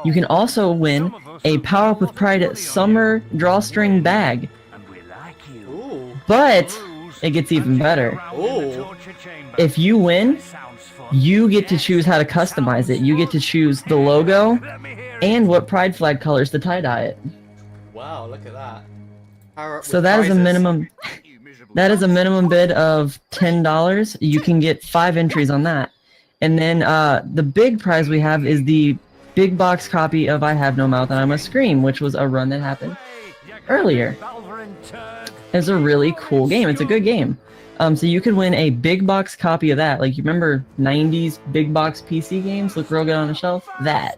You can also win a Power Up with Pride summer drawstring bag. Ooh. But it gets even better. Ooh. If you win, you get to choose how to customize it. You get to choose the logo and what pride flag colors to tie-dye it. Wow, look at that. Power up So with that is a prizes. minimum. That is a minimum bid of $10. You can get 5 entries on that. And then the big prize we have is the big box copy of I Have No Mouth and I Must Scream, which was a run that happened earlier. It's a really cool game. It's a good game. So you could win a big box copy of that. Like, you remember 90s big box PC games look real good on a shelf? That.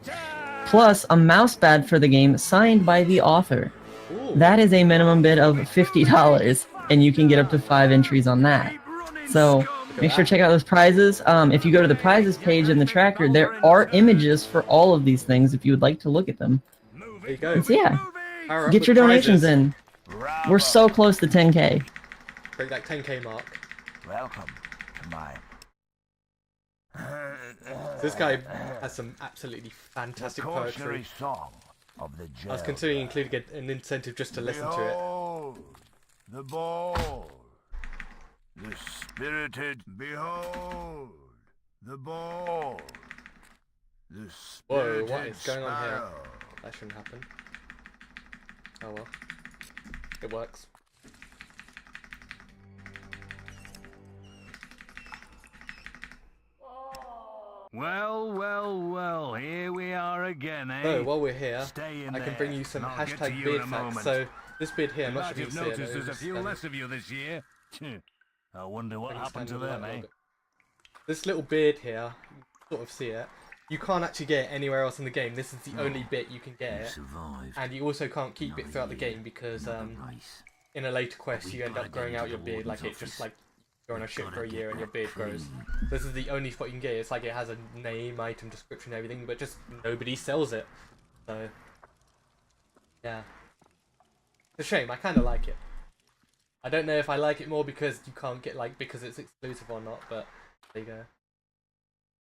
Plus a mouse pad for the game signed by the author. Ooh. That is a minimum bid of $50, and you can get up to 5 entries on that. So make sure to check out those prizes. If you go to the prizes page in the tracker, there are images for all of these things if you would like to look at them. There you go. And so yeah, Power up get with your donations prizes. in. We're so close to 10K. Break that 10K mark. Welcome to my... This guy has some absolutely fantastic poetry. song of the I was considering including an incentive just to listen to it. Behold, the ball, the spirited. Behold, the ball, the Whoa, spirited what is going on here? sparrow. That shouldn't happen. Oh well. It works. Well, well, well, here we are again, eh? So while we're here, Stay in I can bring there, you some and I'll get to hashtag you beard in a facts. moment. So this beard here, I'm You not might sure if you have can see it. noticed there's a Just, few less of you this year. I wonder what bring it happened to standing them, right a eh? little bit. This little beard here, you can sort of see it. You can't actually get it anywhere else in the game. This is the only bit you can get it. Survived. And you also can't keep it throughout the game because in a later quest you end up growing out your beard, like it just like you're on a ship for a year and your beard grows. This is the only spot you can get it. It's like it has a name, item, description, everything, but just nobody sells it. So yeah, it's a shame. I kind of like it. I don't know if I like it more because you can't get because it's exclusive or not, but there you go.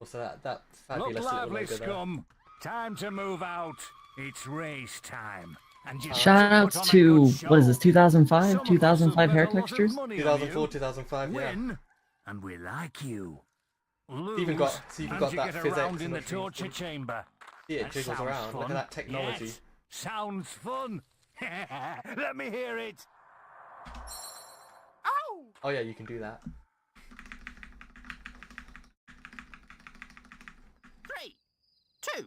Also that fabulous Look little lively, logo there. scum. Time to move out. It's race time. And you Shout outs put on a to, good what is show. this, 2005? Some of us 2005 have hair bet a lot of textures? money on 2004, you. 2005, yeah. Win, and we like you. It's even got and that you get physics around in and the everything. torture chamber. See, it That jiggles sounds around. Look at fun. that technology. Yes, sounds fun. Let me hear it. Oh yeah, you can do that. 3, 2.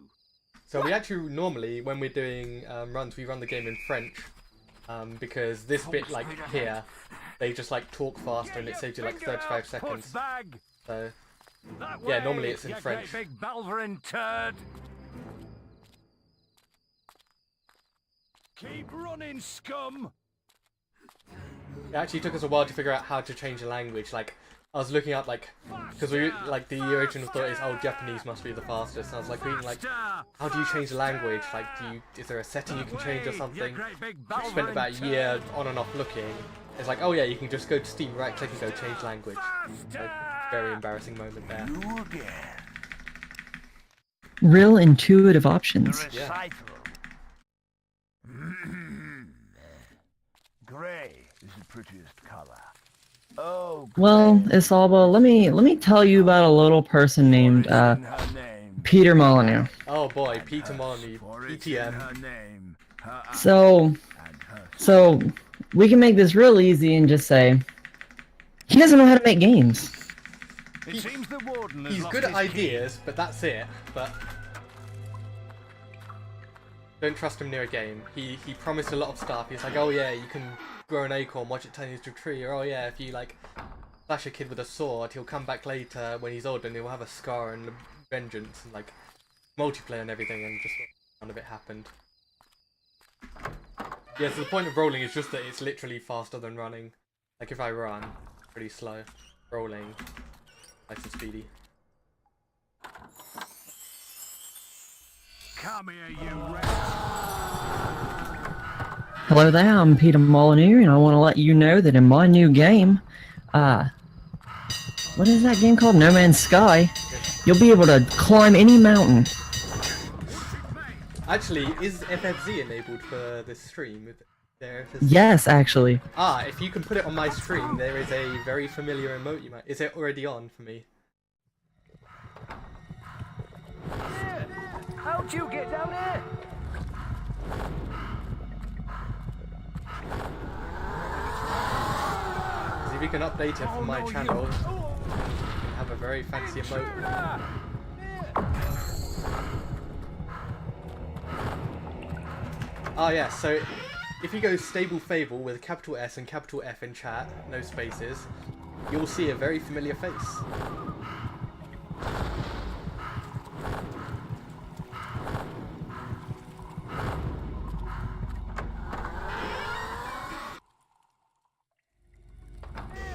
So we actually normally, when we're doing runs, we run the game in French, because this bit here, they just like talk faster and it saves you like 35 seconds. Bag. So That yeah, way, normally it's in you French. great big Balverin turd. Keep running, scum. It actually took us a while to figure out how to change the language. Like, I was looking up, like, because we, like, the original thought is, oh, Japanese must be the fastest. And I was like reading, like, how do you change the language? Like, is there a setting you can change or something? I spent about a year on and off looking. It's like, oh yeah, you can just go to Steam, right click and go change language. So, very embarrassing moment there. Real intuitive options. Yeah. Grey is the prettiest color. Oh, Well, Isalba, let me tell you about a little person named Peter Molyneux. Oh boy, Peter Molyneux, PTM. So we can make this real easy and just say he doesn't know how to make games. He's good at ideas, but that's it. But don't trust him near a game. He promised a lot of stuff. He's like, oh yeah, you can grow an acorn, watch it turn into a tree, or oh yeah, if you like slash a kid with a sword, he'll come back later when he's older and he'll have a scar and a vengeance and like multiplayer and everything, and just none of it happened. Yeah, so the point of rolling is just that it's literally faster than running. Like if I run, pretty slow. Rolling, nice and speedy. Come here, you rat. Hello there, I'm Peter Molyneux, and I want to let you know that in my new game, what is that game called? No Man's Sky. You'll be able to climb any mountain. Actually, is FFZ enabled for this stream? Yes, actually. Ah, if you can put it on my stream, there is a very familiar emote you might... Is it already on for me? How'd you get down here? See if you can update it for my channel. Have a very fancy emote. Ah yeah, so if you go stable Fable with a capital S and capital F in chat, no spaces, you'll see a very familiar face.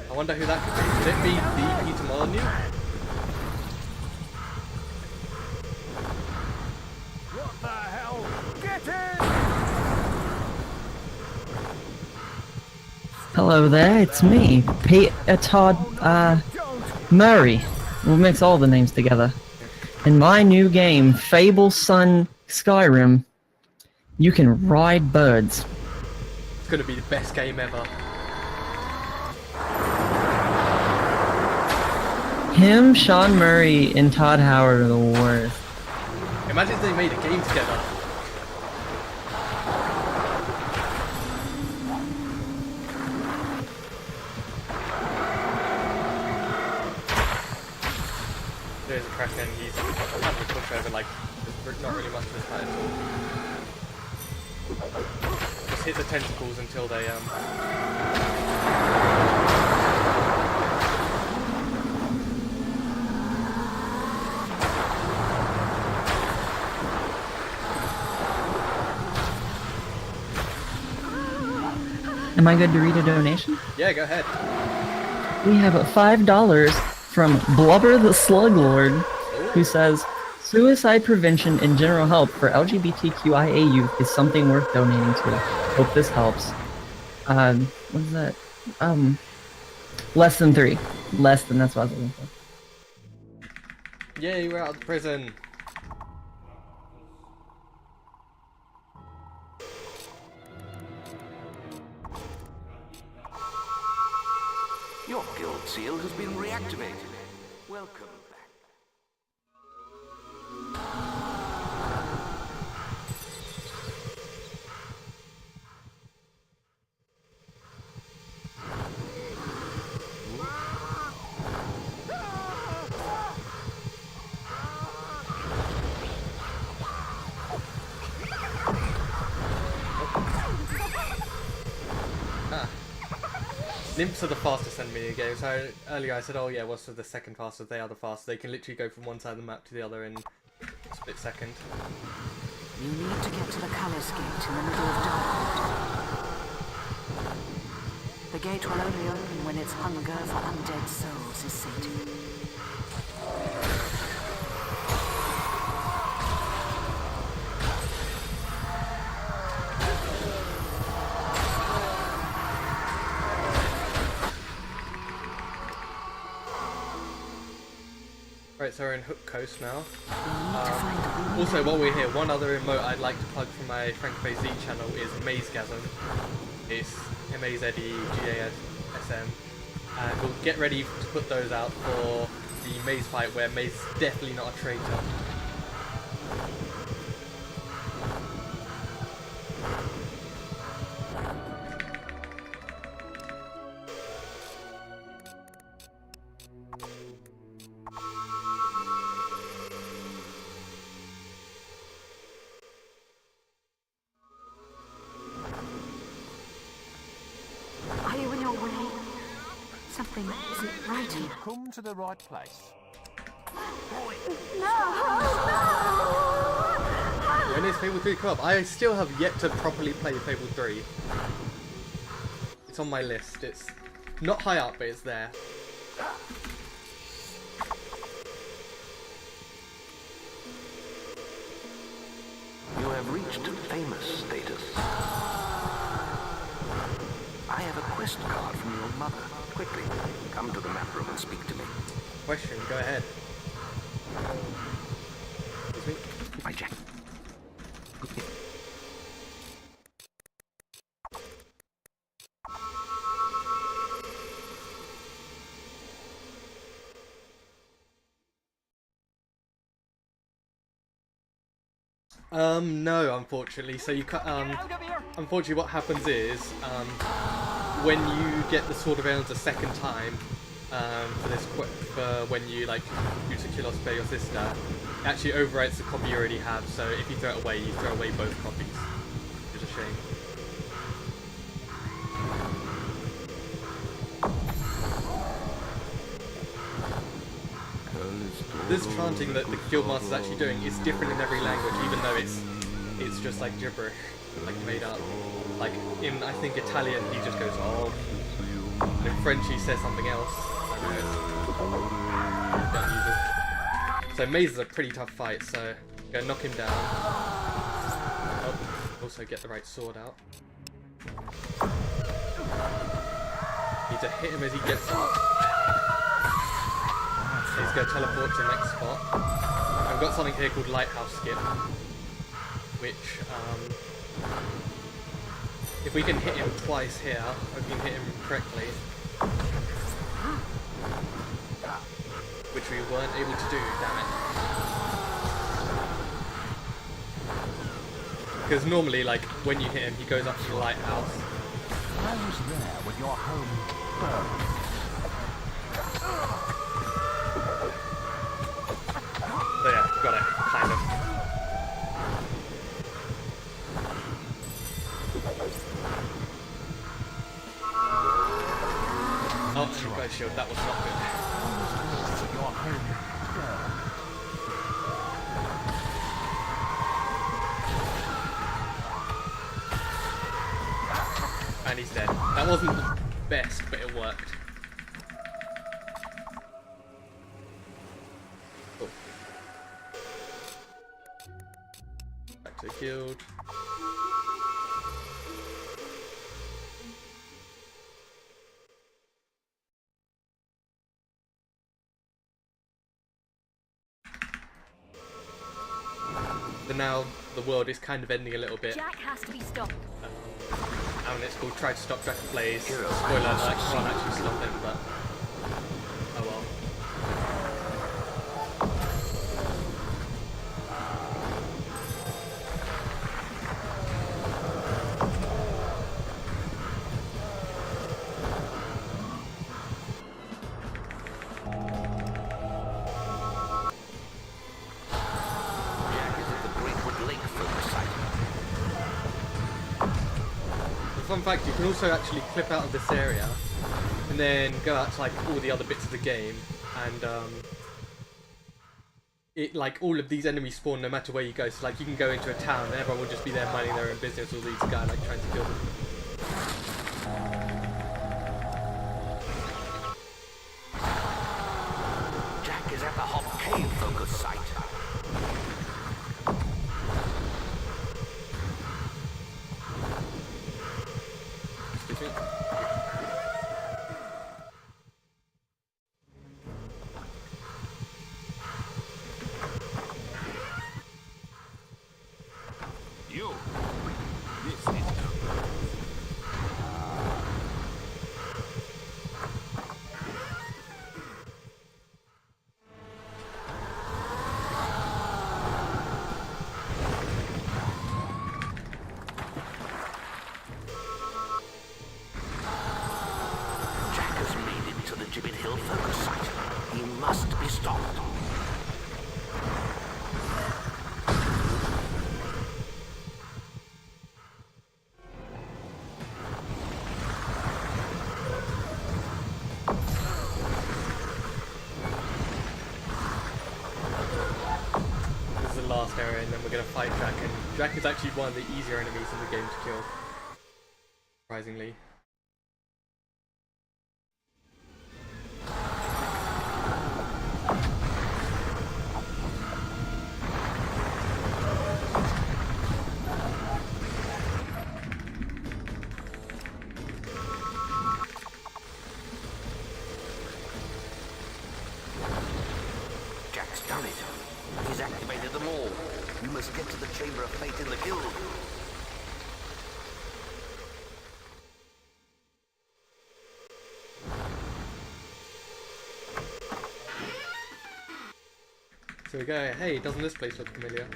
I wonder who that could be. Could it be the Peter Molyneux? What the hell? Get in! Hello there, it's me, Peter Todd, Murray. We'll mix all the names together. In my new game, Fable Sun Skyrim, you can ride birds. It's gonna be the best game ever. Him, Sean Murray, and Todd Howard are the worst. Imagine if they made a game together. There's a Kraken, he's kind of a pushover, like, there's not really much to his fight at all. Just hit the tentacles until they, Am I good to read a donation? Yeah, go ahead. We have $5 from Blubber the Slug Lord, who says, suicide prevention and general help for LGBTQIA youth is something worth donating to. Hope this helps. What is that? Less than 3. Less than, that's what I was looking for. Yay, we're out of prison. Your guild seal has been reactivated. Welcome back. Nymphs are the fastest enemy in the game. So earlier I said, oh yeah, what's the second fastest? They are the fastest. They can literally go from one side of the map to the other in a split second. You need to get to the Cullis Gate in the middle of Darkwood. The gate will only open when its hunger for undead souls is sated. Right, so we're in Hook Coast now. Also, while we're here, one other emote I'd like to plug from my FrankFaZ channel is Mazegasm. It's M-A-Z-E-G-A-S-M. And we'll get ready to put those out for the Maze fight, where Maze is definitely not a traitor. Something isn't right here. You've come to the right place. When is Fable 3 come up? I still have yet to properly play Fable 3. It's on my list. It's not high up, but it's there. You have reached famous status. I have a quest card from your mother. Quickly, come to the map room and speak to me. Question, go ahead. Excuse me? My jack. No, unfortunately. So you unfortunately what happens is, when you get the Sword of Aeons a second time, for when you to kill or spare your sister, it actually overwrites the copy you already have, so if you throw it away, you throw away both copies. Which is a shame. This chanting that the Guildmaster's actually doing is different in every language, even though it's just like gibberish, like made up. Like in, I think, Italian he just goes, oh, and in French he says something else. I don't use it. So Maze is a pretty tough fight, so go knock him down. Oh, also get the right sword out. Need to hit him as he gets up. He's going to teleport to the next spot. I've got something here called Lighthouse Skip, which, if we can hit him twice here, if we can hit him correctly, which we weren't able to do, damn it. Because normally, when you hit him, he goes up to the lighthouse. I was there when your home burned. So yeah, got it, kind of. Oh, got shield, that was not good. Your home burned. And he's dead. That wasn't the best, but it worked. To guild. So now the world is kind of ending a little bit. Jack has to be stopped. And it's called Try to Stop Jack and Blaze. Spoiler alert, you can't actually stop him, but oh well. Fun fact, you can also actually clip out of this area and then go out to like all the other bits of the game, and it like all of these enemies spawn no matter where you go. So like you can go into a town and everyone will just be there minding their own business, all these guys like trying to kill them. Jack is at the Hop Cave focus site. Excuse me. You. This is no. Jack has made it to the Gibbet Hill focus site. He must be stopped. This is the last area, and then we're gonna fight Jack. And Jack is actually one of the easier enemies in the game to kill, surprisingly. Jack's done it. He's activated them all. You must get to the Chamber of Fate in the guild. So we go, hey, doesn't this place look familiar?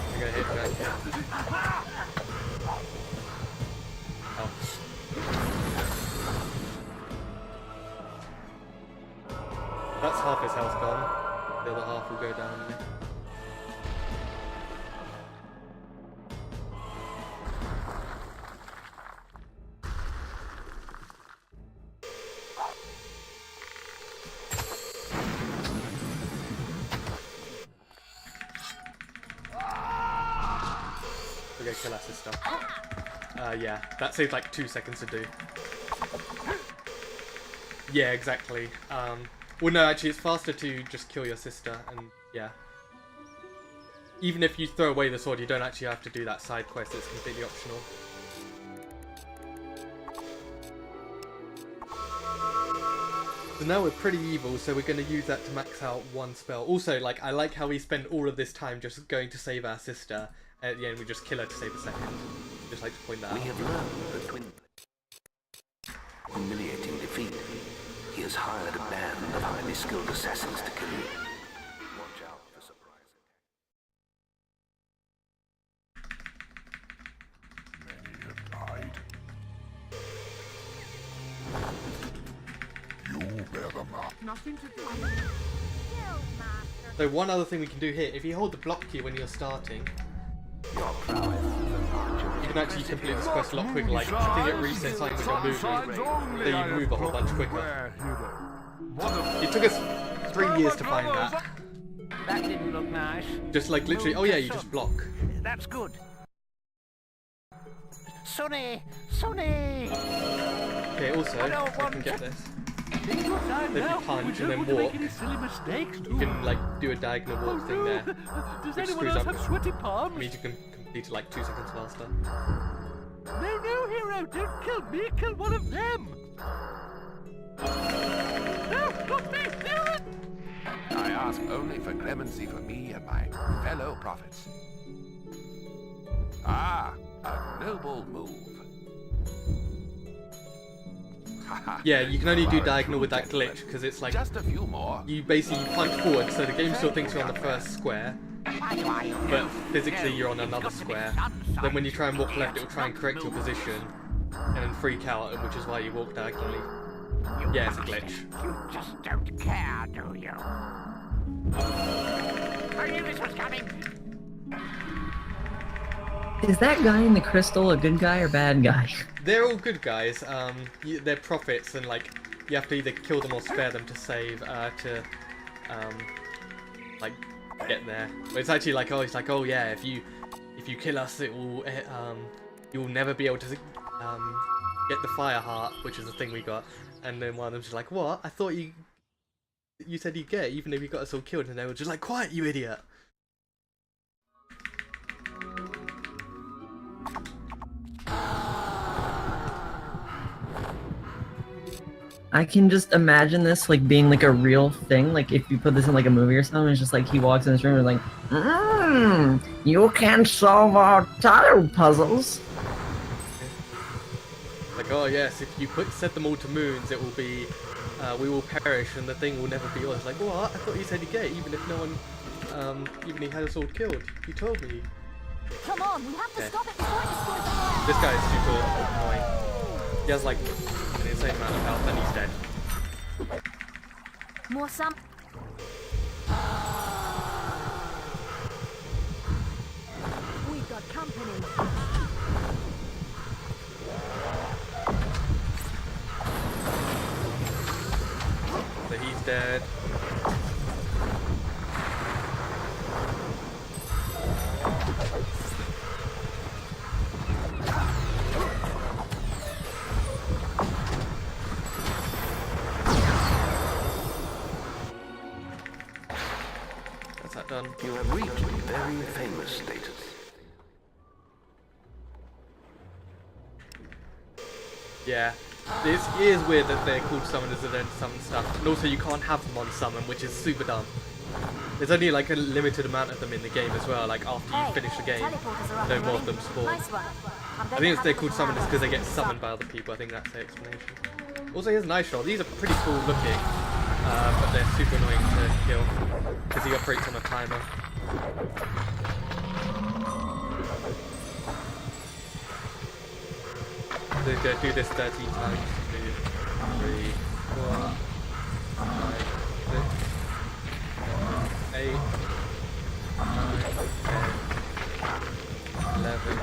We're gonna hit Jack, yeah. Oh. That's half his health gone. The other half will go down. We're gonna kill our sister. Yeah, that saves like 2 seconds to do. Yeah, exactly. Well, no, actually, it's faster to just kill your sister, and yeah. Even if you throw away the sword, you don't actually have to do that side quest, it's completely optional. So now we're pretty evil, so we're going to use that to max out one spell. Also, like, I like how we spend all of this time just going to save our sister, and at the end we just kill her to save a second. Just like to point that out. We have learned the twin humiliating defeat. He has hired a band of highly skilled assassins to kill you. Watch out for surprise attacks. Many have died. You bear the mark. Nothing to do. So one other thing we can do here, if you hold the block key when you're starting, Your prowess is an archer. you can actually complete this quest a lot quicker. Like, I think it resets something when you're moving, so you move a whole bunch quicker. It took us 3 years to find that. That didn't look nice. Just like literally, oh yeah, you just block. That's good. Sonny! Sonny! Okay, also, I can get this. Take your time If you now. punch We and don't then want to make walk, any silly mistakes, do you can we? like do a diagonal walk thing there. Does which anyone screws else up. have sweaty palms? Means you can complete it like 2 seconds faster. No, no, hero, don't kill me, kill one of them! No, not me, no! I ask only for clemency for me and my fellow prophets. Ah, a noble move. Yeah, you can only do diagonal with that glitch because it's like Just a few more. you basically punch forward, so the game still thinks you're on the first square, but physically you're on another square. Then when you try and walk left, it will try and correct your position and then freak out, which is why you walk diagonally. Yeah, it's a glitch. You just don't care, do you? I knew this was coming. Is that guy in the crystal a good guy or bad guy? They're all good guys. They're prophets, and like you have to either kill them or spare them to save, like get there. But it's actually like, oh yeah, if you kill us, it will, you'll never be able to get the fire heart, which is the thing we got. And then one of them's just like, what? I thought you said you'd get it, even if you got us all killed. And they were just like, quiet, you idiot. I can just imagine this like being like a real thing. Like if you put this in like a movie or something, it's just like he walks in this room and like, you can't solve our tile puzzles. Like, oh yes, if you set them all to moons, it will be, we will perish and the thing will never be yours. Like, what? I thought you said you get it, even if no one, even if he had us all killed. You told me. Come on, we have to stop it before it destroys the fire. This guy is super annoying. He has like an insane amount of health and he's dead. More sam. We've got company. So he's dead. That's that done. You have reached very famous status. Yeah. It is weird that they're called summoners and then summon stuff. And also you can't have them on summon, which is super dumb. There's only like a limited amount of them in the game as well, like after you finish the game, no more of them spawn. I think they're called summoners because they get summoned by other people, I think that's the explanation. Also here's an ice shot. These are pretty cool looking, but they're super annoying to kill, because he operates on a timer. So go do this 13 times. 2, 3, 4, 5, 6, 8, 9, 10, 11,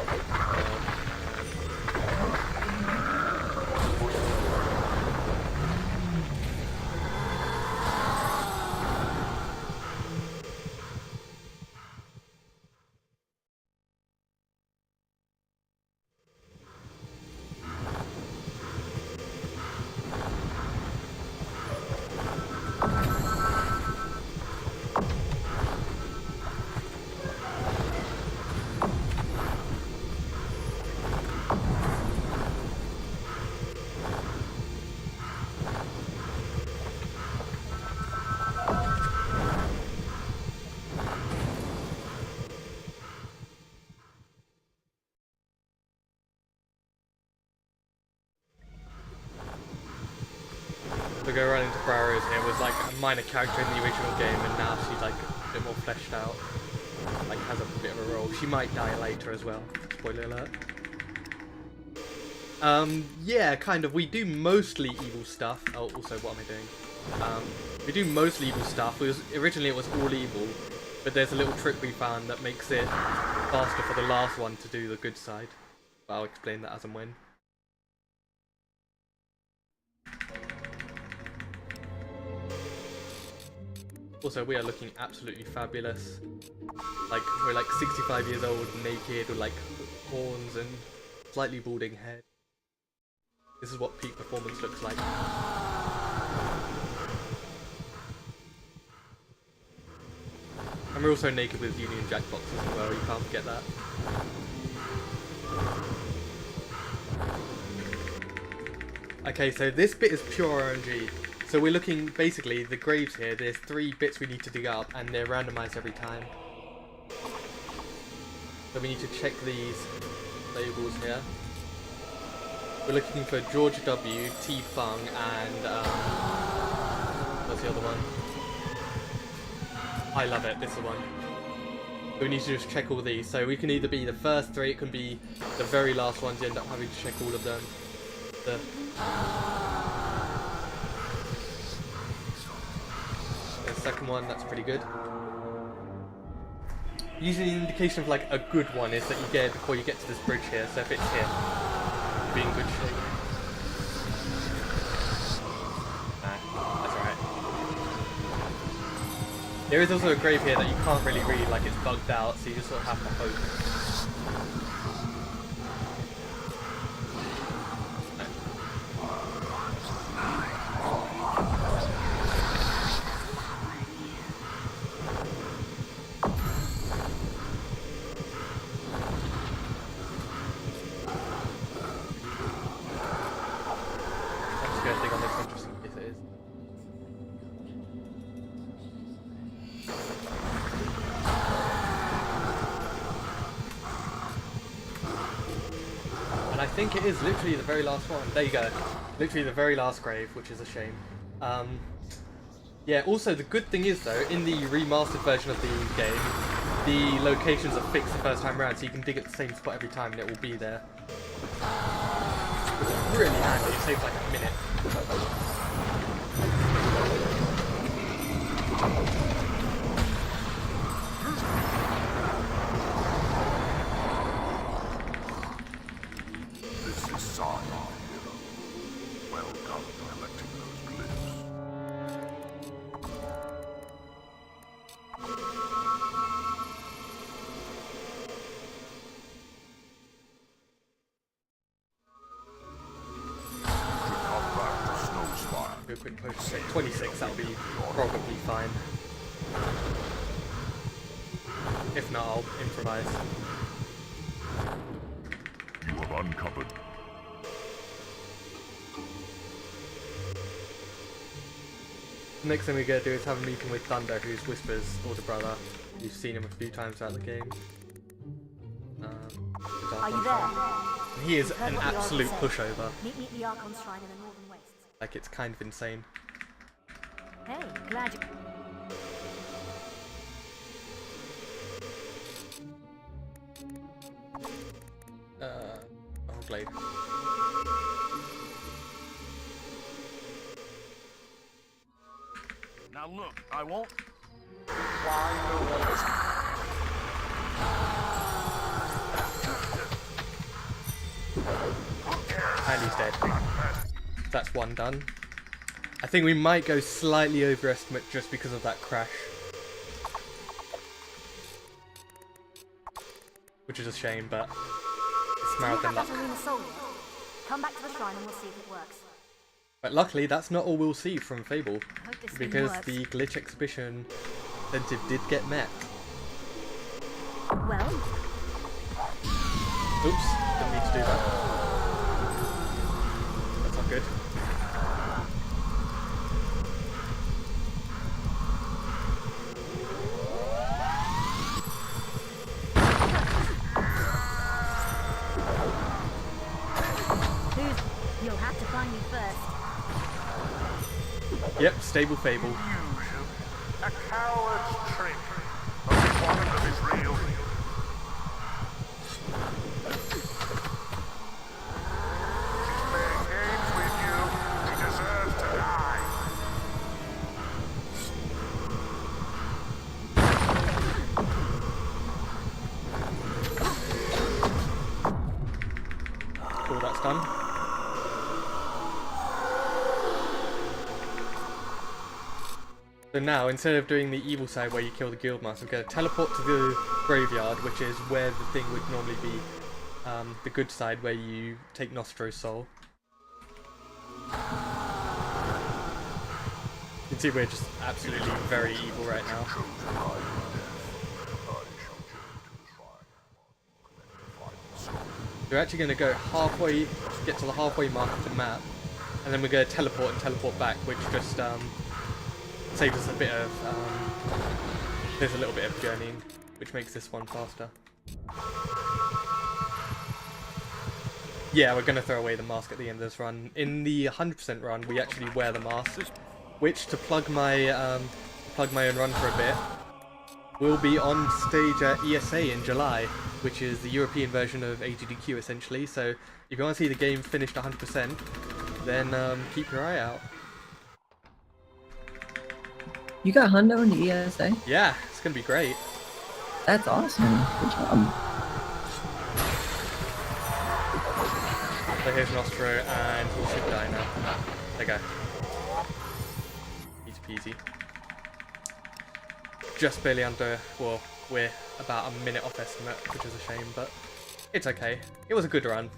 So go right into Barrows here, was like a minor character in the original game and now she's like a bit more fleshed out. Like has a bit of a role. She might die later as well. Spoiler alert. Yeah, kind of. We do mostly evil stuff. Oh, also, what am I doing? We do mostly evil stuff. Originally it was all evil, but there's a little trick we found that makes it faster for the last one to do the good side. But I'll explain that as and when. Also, we are looking absolutely fabulous. Like, we're like 65 years old, naked, with like horns and slightly balding head. This is what peak performance looks like. And we're also naked with Union Jack boxes as well, you can't forget that. Okay, so this bit is pure RNG. So we're looking, basically, the graves here, there's 3 bits we need to dig up, and they're randomized every time. So we need to check these labels here. We're looking for George W, T Fung, and what's the other one? I love it, this is the one. So we need to just check all these. So we can either be the first 3, it can be the very last ones, you end up having to check all of them. second one, that's pretty good. Usually the indication of like a good one is that you get it before you get to this bridge here, so if it's here, you'll be in good shape. Nah, that's alright. There is also a grave here that you can't really read, like it's bugged out, so you just sort of have to hope. I think it is literally the very last one. There you go. Literally the very last grave, which is a shame. Yeah, also the good thing is though, in the remastered version of the game, the locations are fixed the first time around, so you can dig at the same spot every time and it will be there. Which is really handy, it saves like a minute. Do a quick post check. 26, that'll be probably fine. If not, I'll improvise. You have uncovered. Next thing we're going to do is have a meeting with Thunder, who's Whisper's older brother. You've seen him a few times throughout the game. Are you there? He is an absolute pushover. Meet me at the Archon's Shrine in the Northern Wastes. Like, it's kind of insane. Hey, glad you... Oh, Glade. Now look, I won't. And he's dead. That's one done. I think we might go slightly overestimate just because of that crash. Which is a shame, but it's marathon luck. Come back to the shrine and we'll see if it works. But luckily, that's not all we'll see from Fable, because works. the glitch exhibition incentive did get met. Well? Oops, didn't need to do that. That's not good. You'll have to find me first. Yep, stable Fable. A coward's trick. Only one of them is real. He's playing games with you. He deserves to die. Cool, that's done. So now, instead of doing the evil side where you kill the guildmaster, we're going to teleport to the graveyard, which is where the thing would normally be. The good side where you take Nostro's soul. You can see we're just absolutely very evil right now. We're actually going to go halfway, get to the halfway mark of the map, and then we're going to teleport and teleport back, which just saves us a bit of, there's a little bit of journeying, which makes this one faster. Yeah, we're going to throw away the mask at the end of this run. In the 100% run, we actually wear the mask, which, to plug my own run for a bit, will be on stage at ESA in July, which is the European version of AGDQ essentially, so if you want to see the game finished 100%, then keep your eye out. You got Hundo in the ESA? Yeah, it's gonna be great. That's awesome. Good job. So here's Nostro, and he should die now. There you go. Easy peasy. Just barely under, well, we're about a minute off estimate, which is a shame, but it's okay. It was a good run.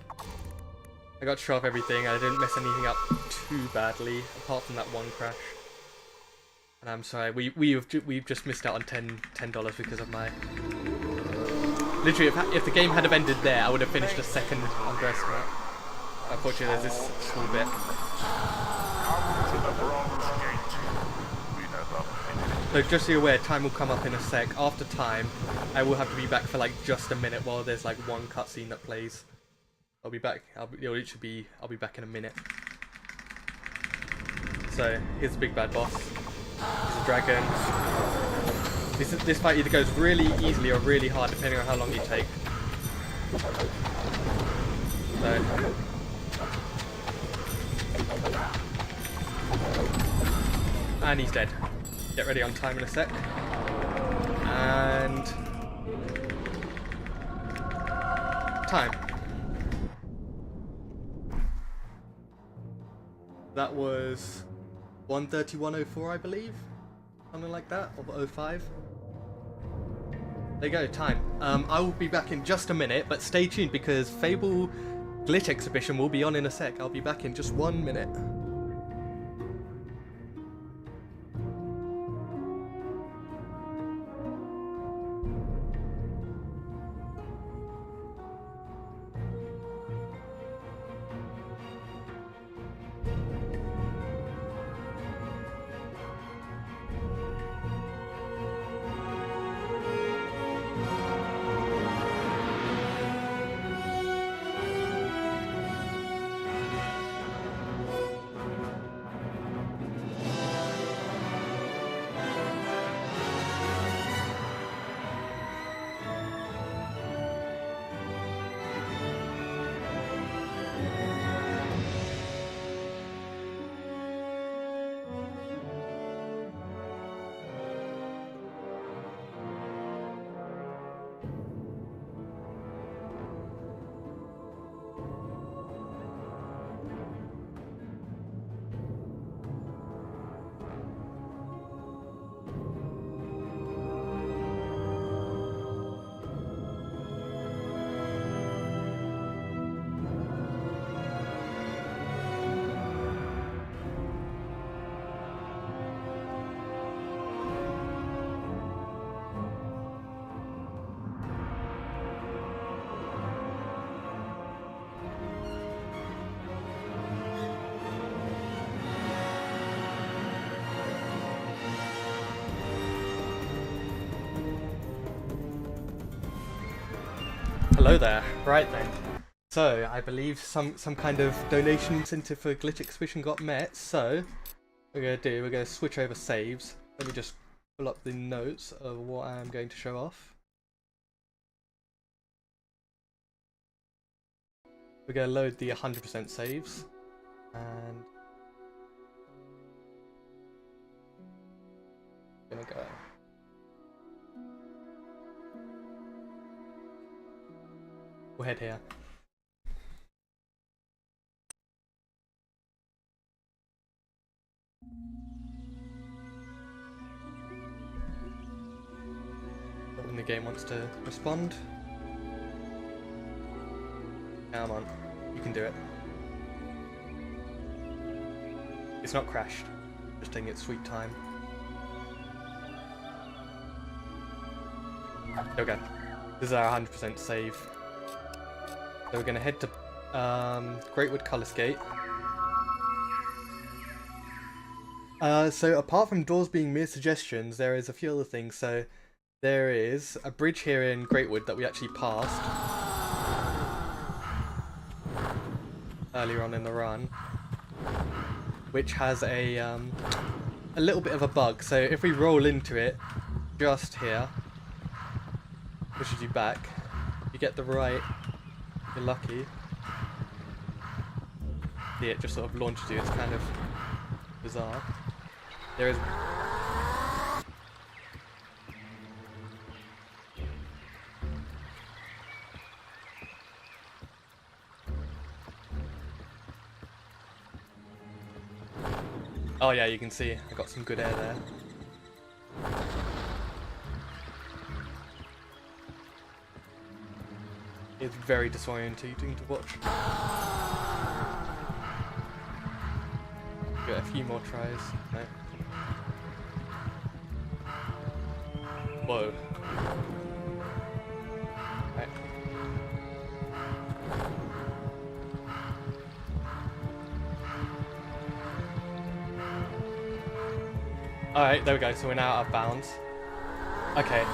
I got to show off everything, I didn't mess anything up too badly, apart from that one crash. And I'm sorry, we've just missed out on $10 because of my... Literally, if the game had have ended there, I would have finished a second underestimate. Unfortunately, there's this small bit. So just so you're aware, time will come up in a sec. After time, I will have to be back for like just a minute while there's like one cutscene that plays. I'll be back. I'll be back in a minute. So here's the big bad boss. He's a dragon. This fight either goes really easily or really hard, depending on how long you take. So. And he's dead. Get ready on time in a sec. And... time. That was 1:31:04, I believe? Something like that, or 05. There you go, time. I will be back in just a minute, but stay tuned because Fable Glitch Exhibition will be on in a sec. I'll be back in just 1 minute. Hello there. Right then. So I believe some kind of donation incentive for Glitch Exhibition got met. So we're gonna switch over saves. Let me just pull up the notes of what I'm going to show off. We're gonna load the 100% saves and gonna go. We'll head here. When the game wants to respond. Come on, you can do it. It's not crashed, just taking its sweet time. There we go. This is our 100% save. So we're going to head to Greatwood Colorsgate. So apart from doors being mere suggestions, there is a few other things. So there is a bridge here in Greatwood that we actually passed earlier on in the run, which has a little bit of a bug. So if we roll into it just here, pushes you back, you get the right. You're lucky. See, it just sort of launches you. It's kind of bizarre. There is. Oh yeah, you can see I got some good air there. It's very disorientating to watch. Get a few more tries. No. Whoa. Right. Alright, there we go, so we're now out of bounds. Okay,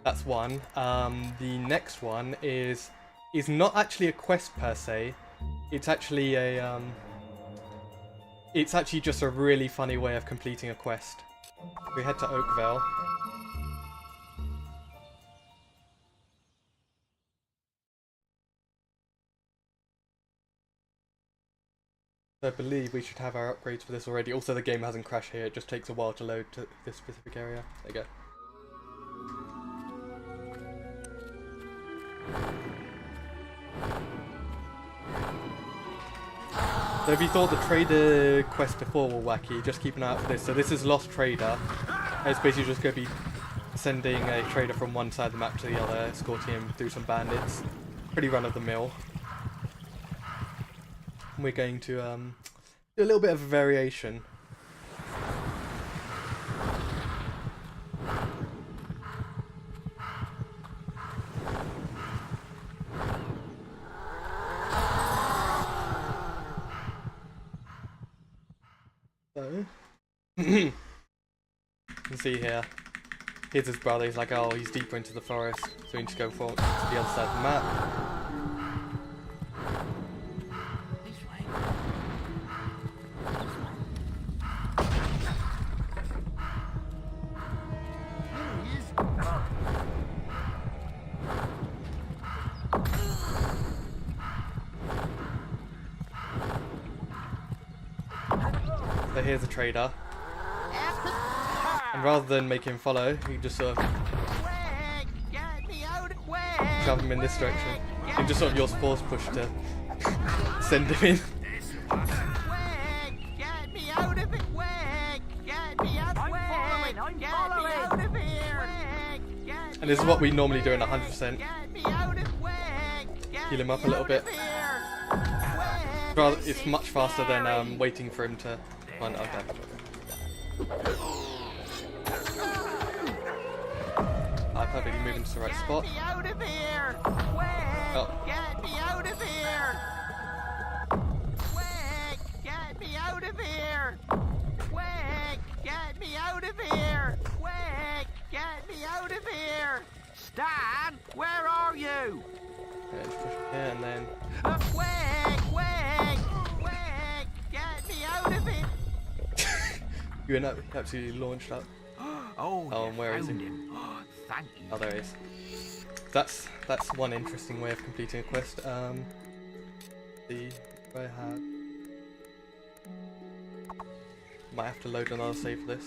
that's one. The next one is not actually a quest per se. It's actually a it's actually just a really funny way of completing a quest. We head to Oakvale. I believe we should have our upgrades for this already. Also, the game hasn't crashed here. It just takes a while to load to this specific area. There you go. So if you thought the trader quest before were wacky, just keep an eye out for this. So this is Lost Trader. It's basically just going to be sending a trader from one side of the map to the other, escorting him through some bandits. Pretty run-of-the-mill. We're going to do a little bit of a variation. So, you can see here, here's his brother. He's like, oh, he's deeper into the forest, so we need to go forward to the other side of the map. So here's a trader, and rather than make him follow, you just sort of shove him in this direction. You can just sort of use force push to send him in. And this is what we normally do in 100%. Heal him up a little bit. It's much faster than waiting for him to run. Okay. Perfectly moving to the right spot. Oh. Get me out of here! Quick! Get me out of here! Quick! Get me out of here! Quick! Get me out of here! Stan, where are you? Yeah, just push it here and then. Quick! Quick! Quick! Get me out of here! You end up absolutely launched up. Oh, and where is he? Oh, thank you. Oh, there he is. That's one interesting way of completing a quest. See if I have. Might have to load another save for this.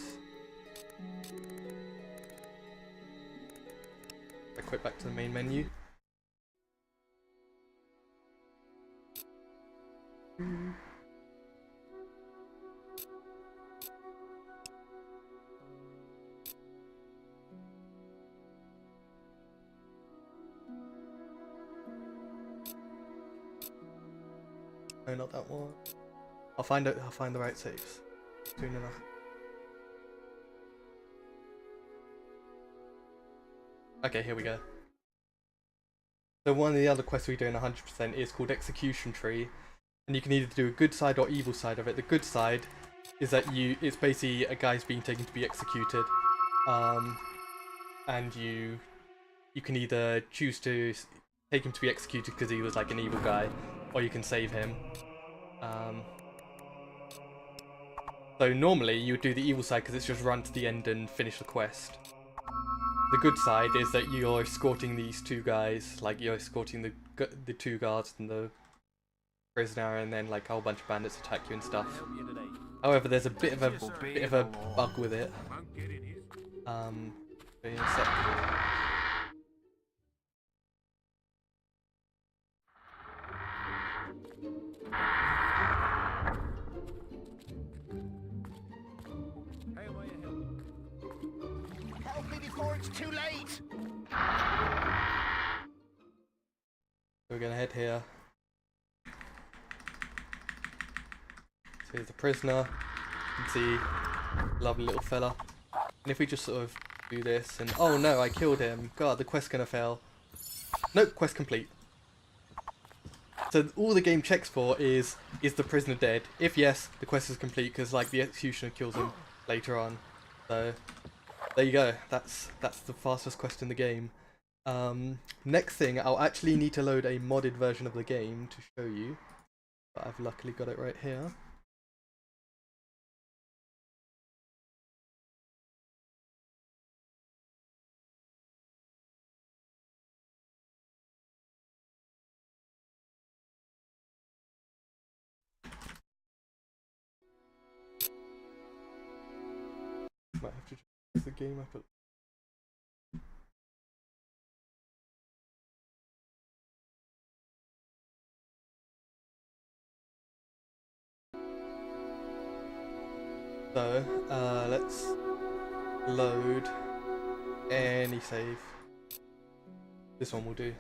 I quit back to the main menu. No, not that one. I'll find the right saves soon enough. Okay, here we go. So one of the other quests we do in 100% is called Execution Tree, and you can either do a good side or evil side of it. The good side is that it's basically a guy's being taken to be executed, and you can either choose to take him to be executed because he was like an evil guy, or you can save him. So normally you would do the evil side because it's just run to the end and finish the quest. The good side is that you're escorting these two guys, like you're escorting the two guards and the prisoner, and then like a whole bunch of bandits attack you and stuff. However, there's a bit of a bug with it. In a sec. before it's too late. We're gonna head here. So here's the prisoner. You can see, lovely little fella. And if we just sort of do this and oh no, I killed him. God, the quest's gonna fail. Nope, quest complete. So all the game checks for is the prisoner dead? If yes, the quest is complete because like the executioner kills him later on. So there you go. That's the fastest quest in the game. Next thing, I'll actually need to load a modded version of the game to show you. But I've luckily got it right here. Might have to choose the game I put. So, let's load any save. This one will do.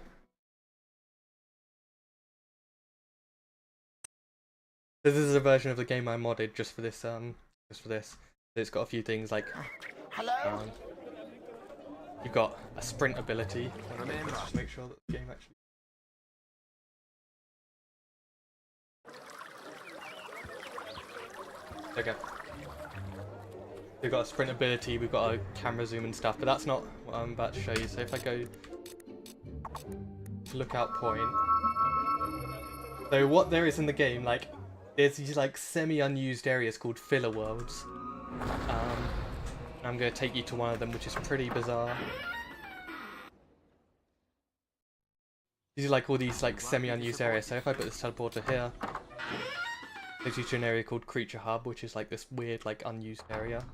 So this is a version of the game I modded just for this. So it's got a few things like. Hello? You've got a sprint ability. Let's just make sure that the game actually. Okay. We've got a sprint ability, we've got a camera zoom and stuff, but that's not what I'm about to show you. So if I go to lookout point, so what there is in the game, like, there's these like semi-unused areas called filler worlds. I'm going to take you to one of them, which is pretty bizarre. These are like all these like semi-unused areas. So if I put this teleporter here, takes you to an area called Creature Hub, which is like this weird like unused area.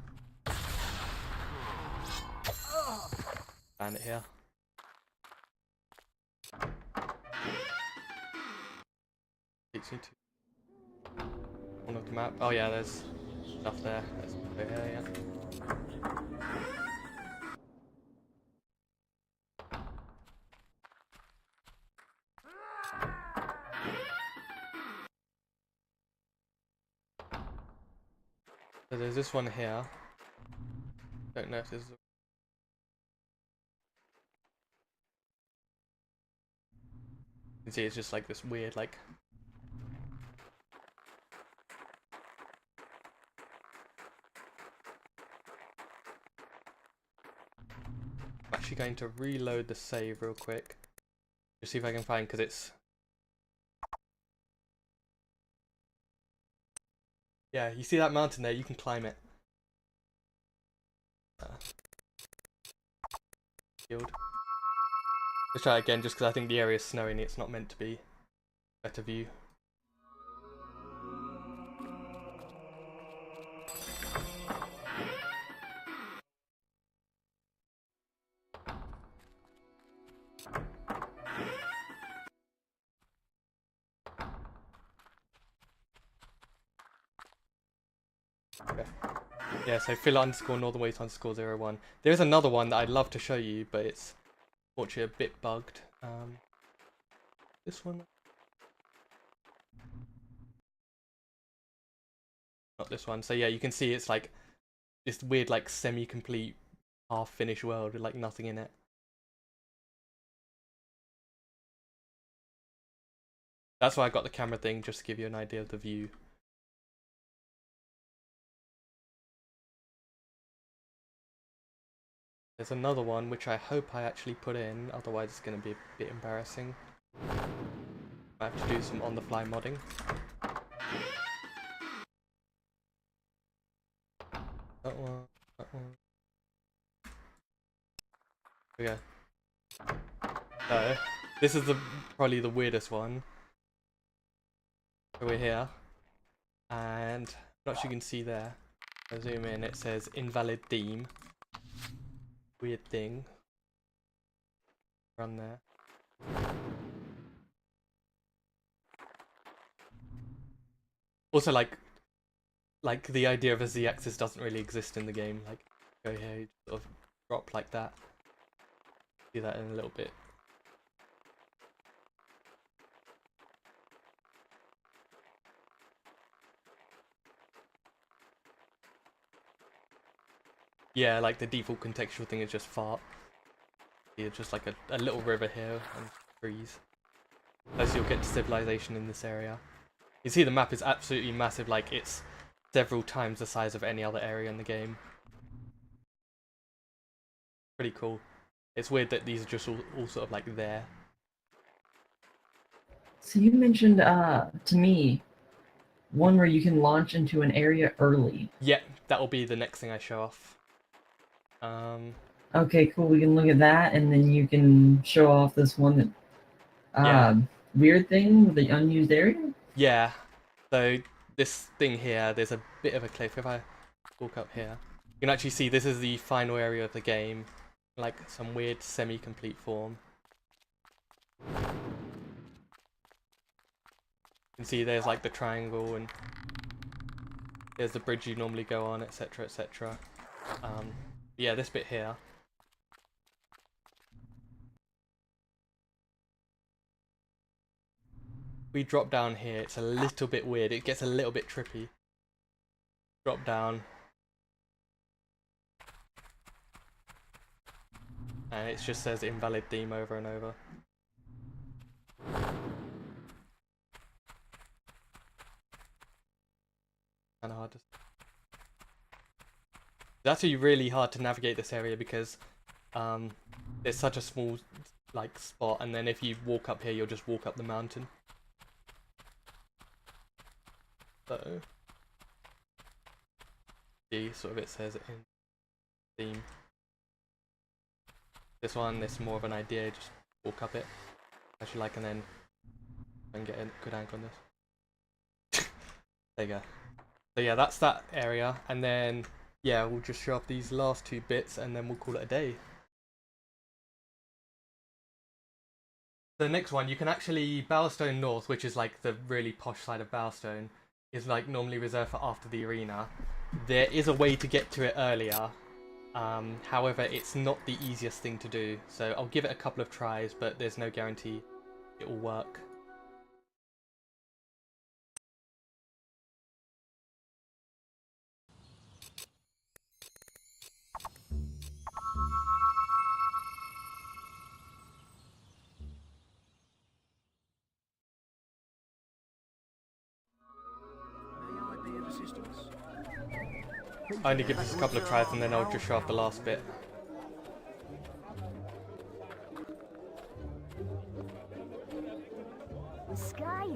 And it here. Takes you to one of the map. Oh yeah, there's stuff there. Let's go here, yeah. So there's this one here. Don't know if this is. You can see it's just like this weird like. I'm actually going to reload the save real quick. Just see if I can find, because it's. Yeah, you see that mountain there? You can climb it. Field. Let's try it again, just because I think the area is snowing. It's not meant to be. Better view. Okay. Yeah, so fill underscore northern waste underscore 01. There's another one that I'd love to show you, but it's fortunately a bit bugged. This one? Not this one. So yeah, you can see it's like this weird like semi-complete half-finished world with like nothing in it. That's why I got the camera thing, just to give you an idea of the view. There's another one which I hope I actually put in, otherwise it's going to be a bit embarrassing. I have to do some on-the-fly modding. That one, that one. Here we go. So, this is probably the weirdest one. So we're here, and I'm not sure you can see there. I zoom in, it says invalid theme. Weird thing. Run there. Also, like the idea of a z-axis doesn't really exist in the game. Like, go here, you sort of drop like that. Do that in a little bit. Yeah, like the default contextual thing is just fart. Yeah, just like a little river here and trees. As you'll get to civilization in this area. You see the map is absolutely massive, like it's several times the size of any other area in the game. Pretty cool. It's weird that these are just all sort of like there. So you mentioned to me one where you can launch into an area early. Yeah, that'll be the next thing I show off. Okay, cool. We can look at that, and then you can show off this one that weird thing with the unused area. Yeah. So this thing here, there's a bit of a cliff. If I walk up here, you can actually see this is the final area of the game, like some weird semi-complete form. You can see there's like the triangle, and there's the bridge you normally go on, etc., etc. Yeah, this bit here. We drop down here, it's a little bit weird, it gets a little bit trippy. Drop down. And it just says invalid theme over and over. Kinda hard to... It's actually really hard to navigate this area because there's such a small like spot, and then if you walk up here you'll just walk up the mountain. So see, sort of it says it in theme. This one, this is more of an idea, just walk up it as you like, and then get a good angle on this. There you go. So yeah, that's that area, and then yeah, we'll just show off these last two bits and then we'll call it a day. The next one, you can actually, Bowerstone North, which is like the really posh side of Bowerstone, is like normally reserved for after the arena. There is a way to get to it earlier, however it's not the easiest thing to do, so I'll give it a couple of tries, but there's no guarantee it will work. I only give this a couple of tries and then I'll just show off the last bit. Sky.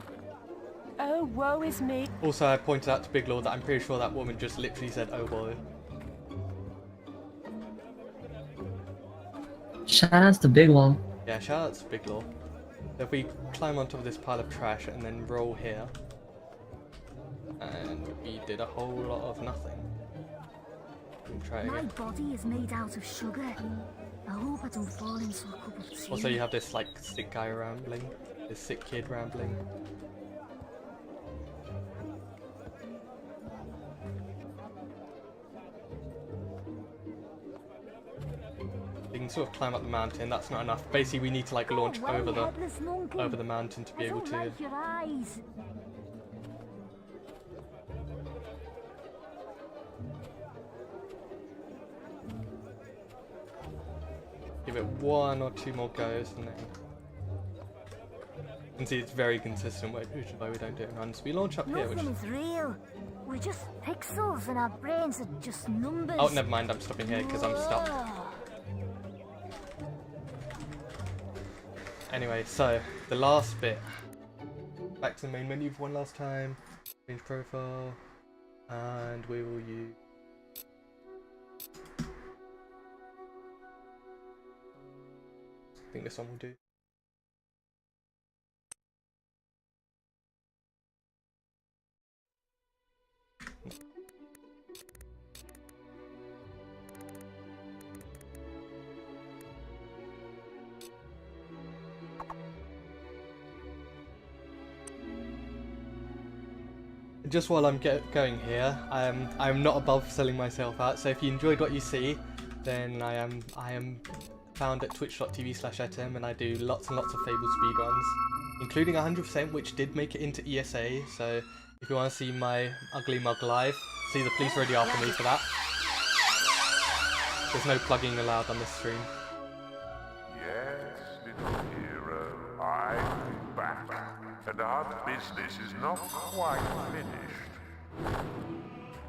Oh, woe is me. Also, I pointed out to Big Lord that I'm pretty sure that woman just literally said, "Oh boy." Shout outs to Big Law. Yeah, shout out to Big Law. So if we climb on top of this pile of trash and then roll here, and we did a whole lot of nothing. Try My again. body is made out of sugar. I hope I don't fall into a cup of tea. Also, you have this like sick guy rambling, this sick kid rambling. You can sort of climb up the mountain. That's not enough. Basically, we need to like launch over the mountain to be able to. Like your eyes. Give it one or two more goes, and then you can see it's very consistent, which is why we don't do it in runs. We launch up here, which Nothing is real. We're just pixels, and our brains are just numbers. oh, never mind. I'm stopping here because I'm stuck. Anyway, so the last bit. Back to the main menu for one last time. Change profile, and we will use. I think this one will do. Just while I'm going here, I'm not above selling myself out, so if you enjoyed what you see, then I am found at twitch.tv/Etem, and I do lots and lots of Fable speedruns, including 100%, which did make it into ESA. So if you want to see my ugly mug live, see the police already after me for that. There's no plugging allowed on this stream. Yes, little hero, I'm back, and our business is not quite finished.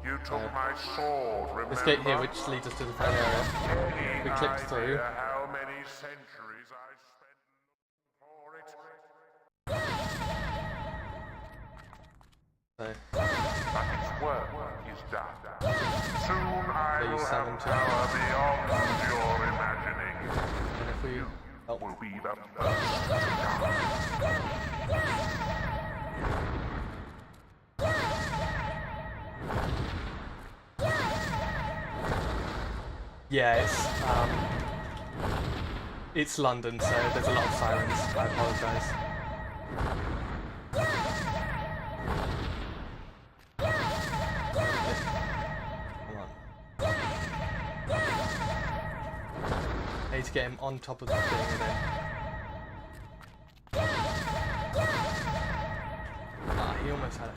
You took my sword, remember? Let's get here, which leads us to the front area. We click through. How many centuries I spent for it? So. But its work is done. Soon I So you will summon have to power beyond your imagining. And if we... Oh. Will be the first to die. Yeah, it's London, so there's a lot of sirens. I apologise. Come on. I need to get him on top of the thing and then... Ah, he almost had it.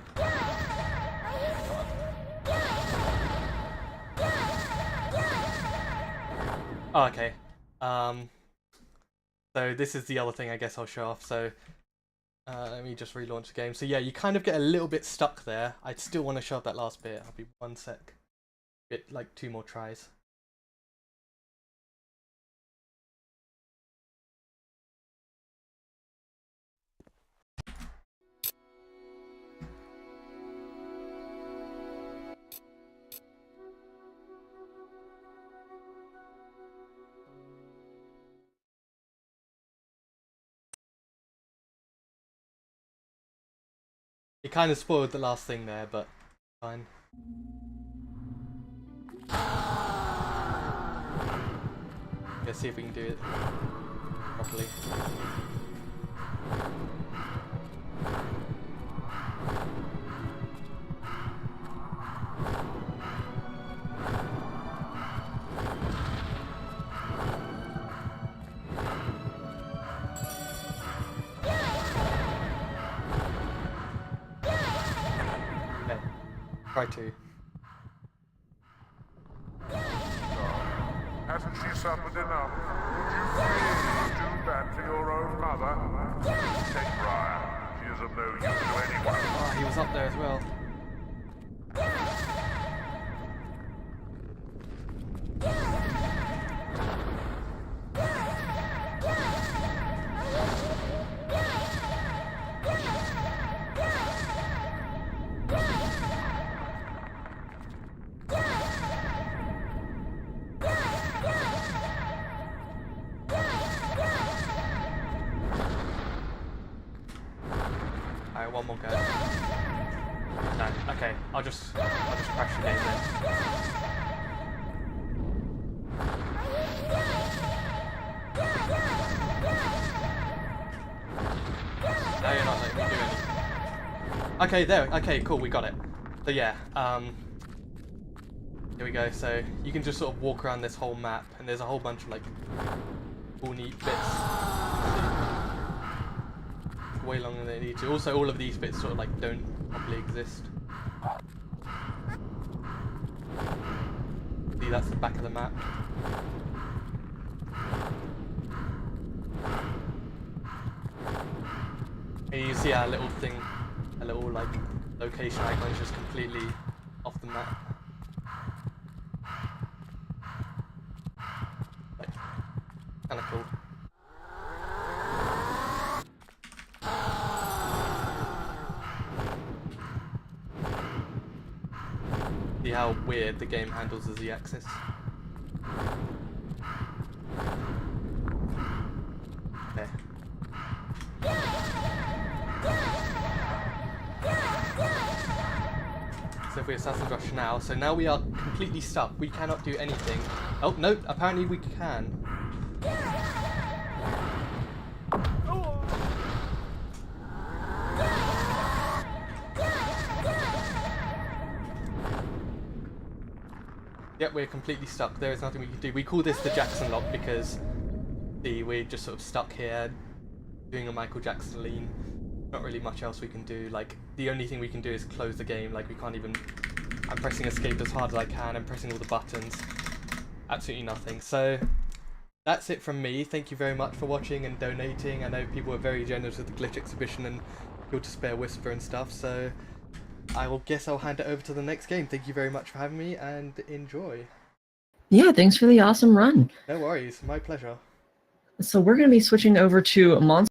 Oh, okay. So this is the other thing I guess I'll show off. So let me just relaunch the game. So yeah, you kind of get a little bit stuck there. I'd still want to show up that last bit. I'll be 1 sec. Get like 2 more tries. It kind of spoiled the last thing there, but fine. Let's see if we can do it properly. Try to. Hasn't she suffered enough? Would you really do that to your own mother? Take Briar. She is of no use to anyone. Ah, he was up there as well. Alright, one more go. No, okay, I'll just crash the game then. No, you're not letting me do anything. Okay, there. Okay, cool. We got it. So yeah, here we go. So you can just sort of walk around this whole map, and there's a whole bunch of like cool, neat bits. Way longer than they need to. Also, all of these bits sort of like don't properly exist. See, that's the back of the map. And you see our little thing, a little like location icon is just completely off the map. Like, kind of cool. See how weird the game handles the Z-axis. Okay. So if we Assassin's Rush now, so now we are completely stuck. We cannot do anything. Oh, no, apparently we can. Yep, we're completely stuck. There is nothing we can do. We call this the Jackson lock because we're just sort of stuck here doing a Michael Jackson lean. Not really much else we can do. Like, the only thing we can do is close the game. Like, we can't even... I'm pressing escape as hard as I can. I'm pressing all the buttons. Absolutely nothing. So, that's it from me. Thank you very much for watching and donating. I know people were very generous with the glitch exhibition and Kill to Spare Whisper and stuff. So, guess I'll hand it over to the next game. Thank you very much for having me and enjoy. Yeah, thanks for the awesome run. No worries. My pleasure. So we're going to be switching over to Monster